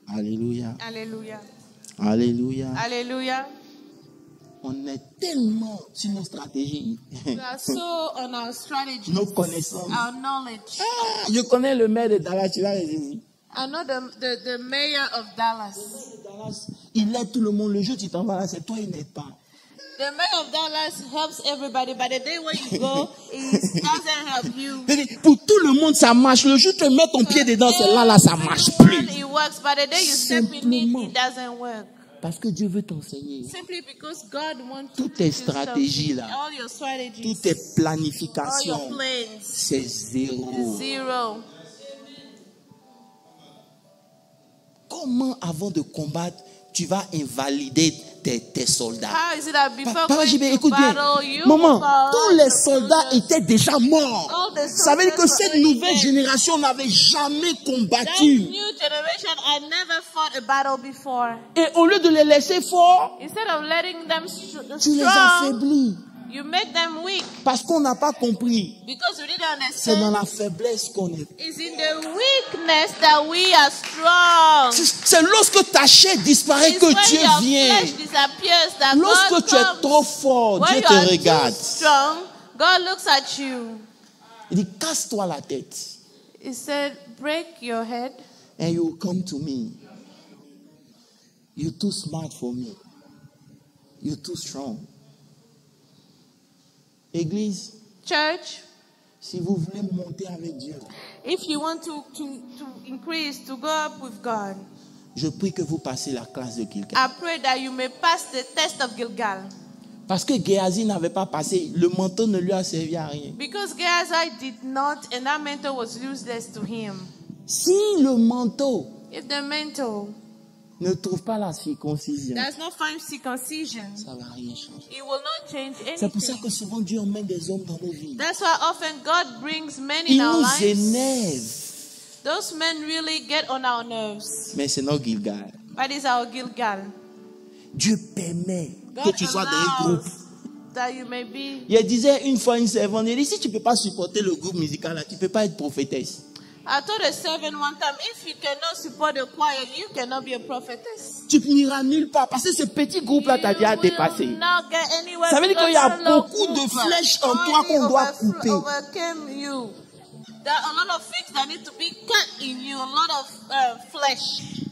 Alléluia. Hallelujah. Alléluia. Hallelujah. On est tellement sur nos stratégies, We are so on our strategy, nos connaissances. our knowledge. Ah, je connais le maire de Dallas, tu vas les aimer. I know the mayor of Dallas. Dallas, il aide tout le monde. Le jour où tu t'en vas là, c'est toi, il n'aide pas. The mayor of Dallas helps everybody, but the day when you go, he doesn't help you. Pour tout le monde, ça marche. Le jour où tu mets ton pied dedans, c'est là, ça marche Everyone, plus. it works, but the day you step in it, Simplement. it doesn't work. Parce que Dieu veut t'enseigner. Simply because God wants Toutes to tes teach you stratégies something. là, All your strategies, toutes tes all your planifications, plans, c'est zéro. zero. Comment avant de combattre, tu vas invalider tes soldats? How is it that before Papa going JB, to écoute bien. battle, you Maman, fall tous les to soldats soldiers? étaient déjà morts. All the Ça veut dire que soldiers cette were nouvelle dead. génération n'avait jamais That combattu. new generation had never fought a battle before. Et au lieu de les laisser forts, Instead of letting them tu les strong, affaiblis. you make them weak Parce qu'on n'a pas compris. because we didn't C'est dans understand. la faiblesse qu'on est. It's in the weakness that we are strong. C'est lorsque ta chair disparaît It's que when Dieu your vient. flesh disappears that Lorsque God tu es comes. trop fort, When Dieu you te are regarde. too strong, God looks at you. Il dit, casse-toi la tête. He said, break your head And you will come to me. You're too smart for me. You're too strong. Église, church. si vous voulez monter avec Dieu, If you want to increase, to go up with God, je prie que vous passez la classe de Gilgal. I pray that you may pass the test of Gilgal. Parce que Géasi n'avait pas passé, le manteau ne lui a servi à rien. Because Gehazi did not, and that mantle was useless to him. Si le manteau If the mantle ne trouve pas la circoncision, does not find circumcision, ça ne va rien changer. it will not change C'est pour ça anything. que souvent Dieu emmène des hommes dans nos vies. That's why often God brings men Il in our nous lives. énerve. Those men really get on our nerves. Mais c'est notre Gilgal. But it's our Gilgal. Dieu permet que God tu sois dans un groupe. allows that you may be. Je disais une fois à une servante, il dit, si tu ne peux pas supporter le groupe musical, là, tu ne peux pas être prophétesse. I told a servant one time, if you cannot support the choir, you cannot be a prophetess. Tu n'iras nulle part parce que ce petit groupe-là t'a déjà dépassé. You will not get anywhere Ça veut dire because qu'il y a the little beaucoup de group flèches en toi already qu'on doit couper. overcame you. There are a lot of things that need to be cut in you, a lot of flesh.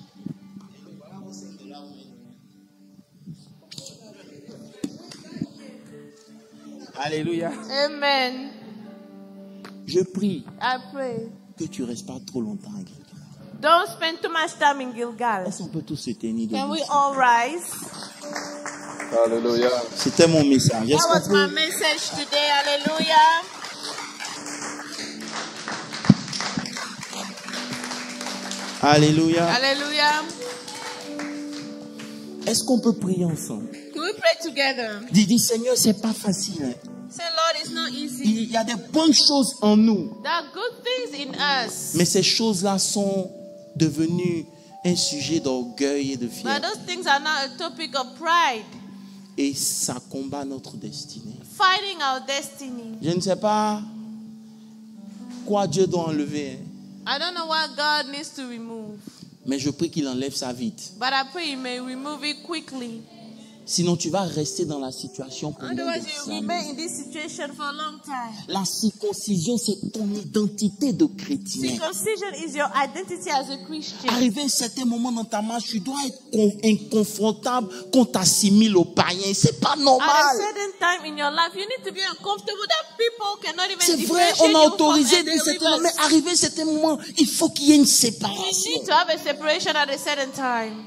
Alléluia. Amen. Je prie I pray. que tu restes pas trop longtemps à Gilgal. Don't spend too much time in Gilgal. Est-ce qu'on peut tous se tenir Can debout? we all rise? Alléluia. C'était mon message. Est-ce That qu'on was my peut... message today. Hallelujah. Alléluia. Hallelujah. Est-ce qu'on peut prier ensemble? Can we pray together? Dis, Seigneur, c'est pas facile. Hein. Say, Lord, it's not easy. Il y a des bonnes choses en nous, There are good things in us. mais ces choses-là sont devenues un sujet d'orgueil et de But fierté. those things are not a topic of pride. Et ça combat notre destinée. Fighting our destiny. Je ne sais pas quoi Dieu doit enlever, hein, I don't know what God needs to remove. mais je prie qu'il enlève ça vite. But I pray He may remove it quickly. Sinon, tu vas rester dans la situation pendant Otherwise, des you années. remain in this situation for a long time. La circoncision, c'est ton identité de chrétien. Circumcision is your identity as a Christian. Arrivé à un certain moment dans ta marche, tu dois être inconfortable qu'on t'assimile aux païens. C'est pas At a normal. certain time in your life, you need to be uncomfortable that people cannot even C'est vrai, differentiate on a you from autorisé des certains moments, mais unbelievers. arrivé à un certain moment, il faut qu'il y ait une You séparation. need to have a separation at a certain time.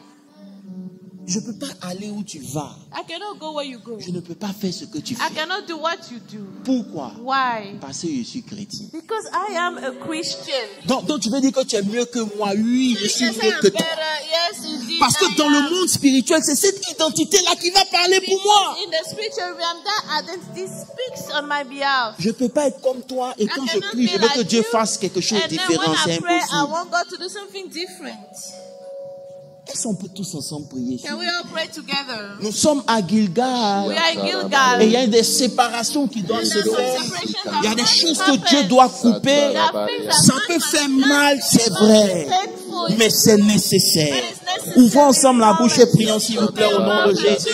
Je ne peux pas aller où tu vas. I cannot go where you go. Je ne peux pas faire ce que tu I fais. cannot do what you do. Pourquoi? Why? Parce que je suis chrétien. Because I am a Christian. Donc tu veux dire que tu es mieux que moi? Oui, je suis Yes, I mieux am que better. toi. Yes, indeed. Parce que I dans le am. monde spirituel, c'est cette identité-là qui va parler pour moi. In the spiritual realm, that identity speaks on my behalf. Je ne peux pas être comme toi et quand I je cannot prie, be je veux que like Dieu you, fasse quelque chose de And then différent. when C'est I pray, I impossible. want God to do something different. Est-ce qu'on peut tous ensemble prier? Can we all pray together? Nous sommes à Gilgal. We are in Et Gilgal. il y a des séparations qui doivent se faire. Il y a des choses que Dieu doit couper. Ça peut faire mal, c'est vrai. Mais c'est nécessaire. Ouvrons ensemble la bouche et prions s'il vous plaît au nom de Jésus.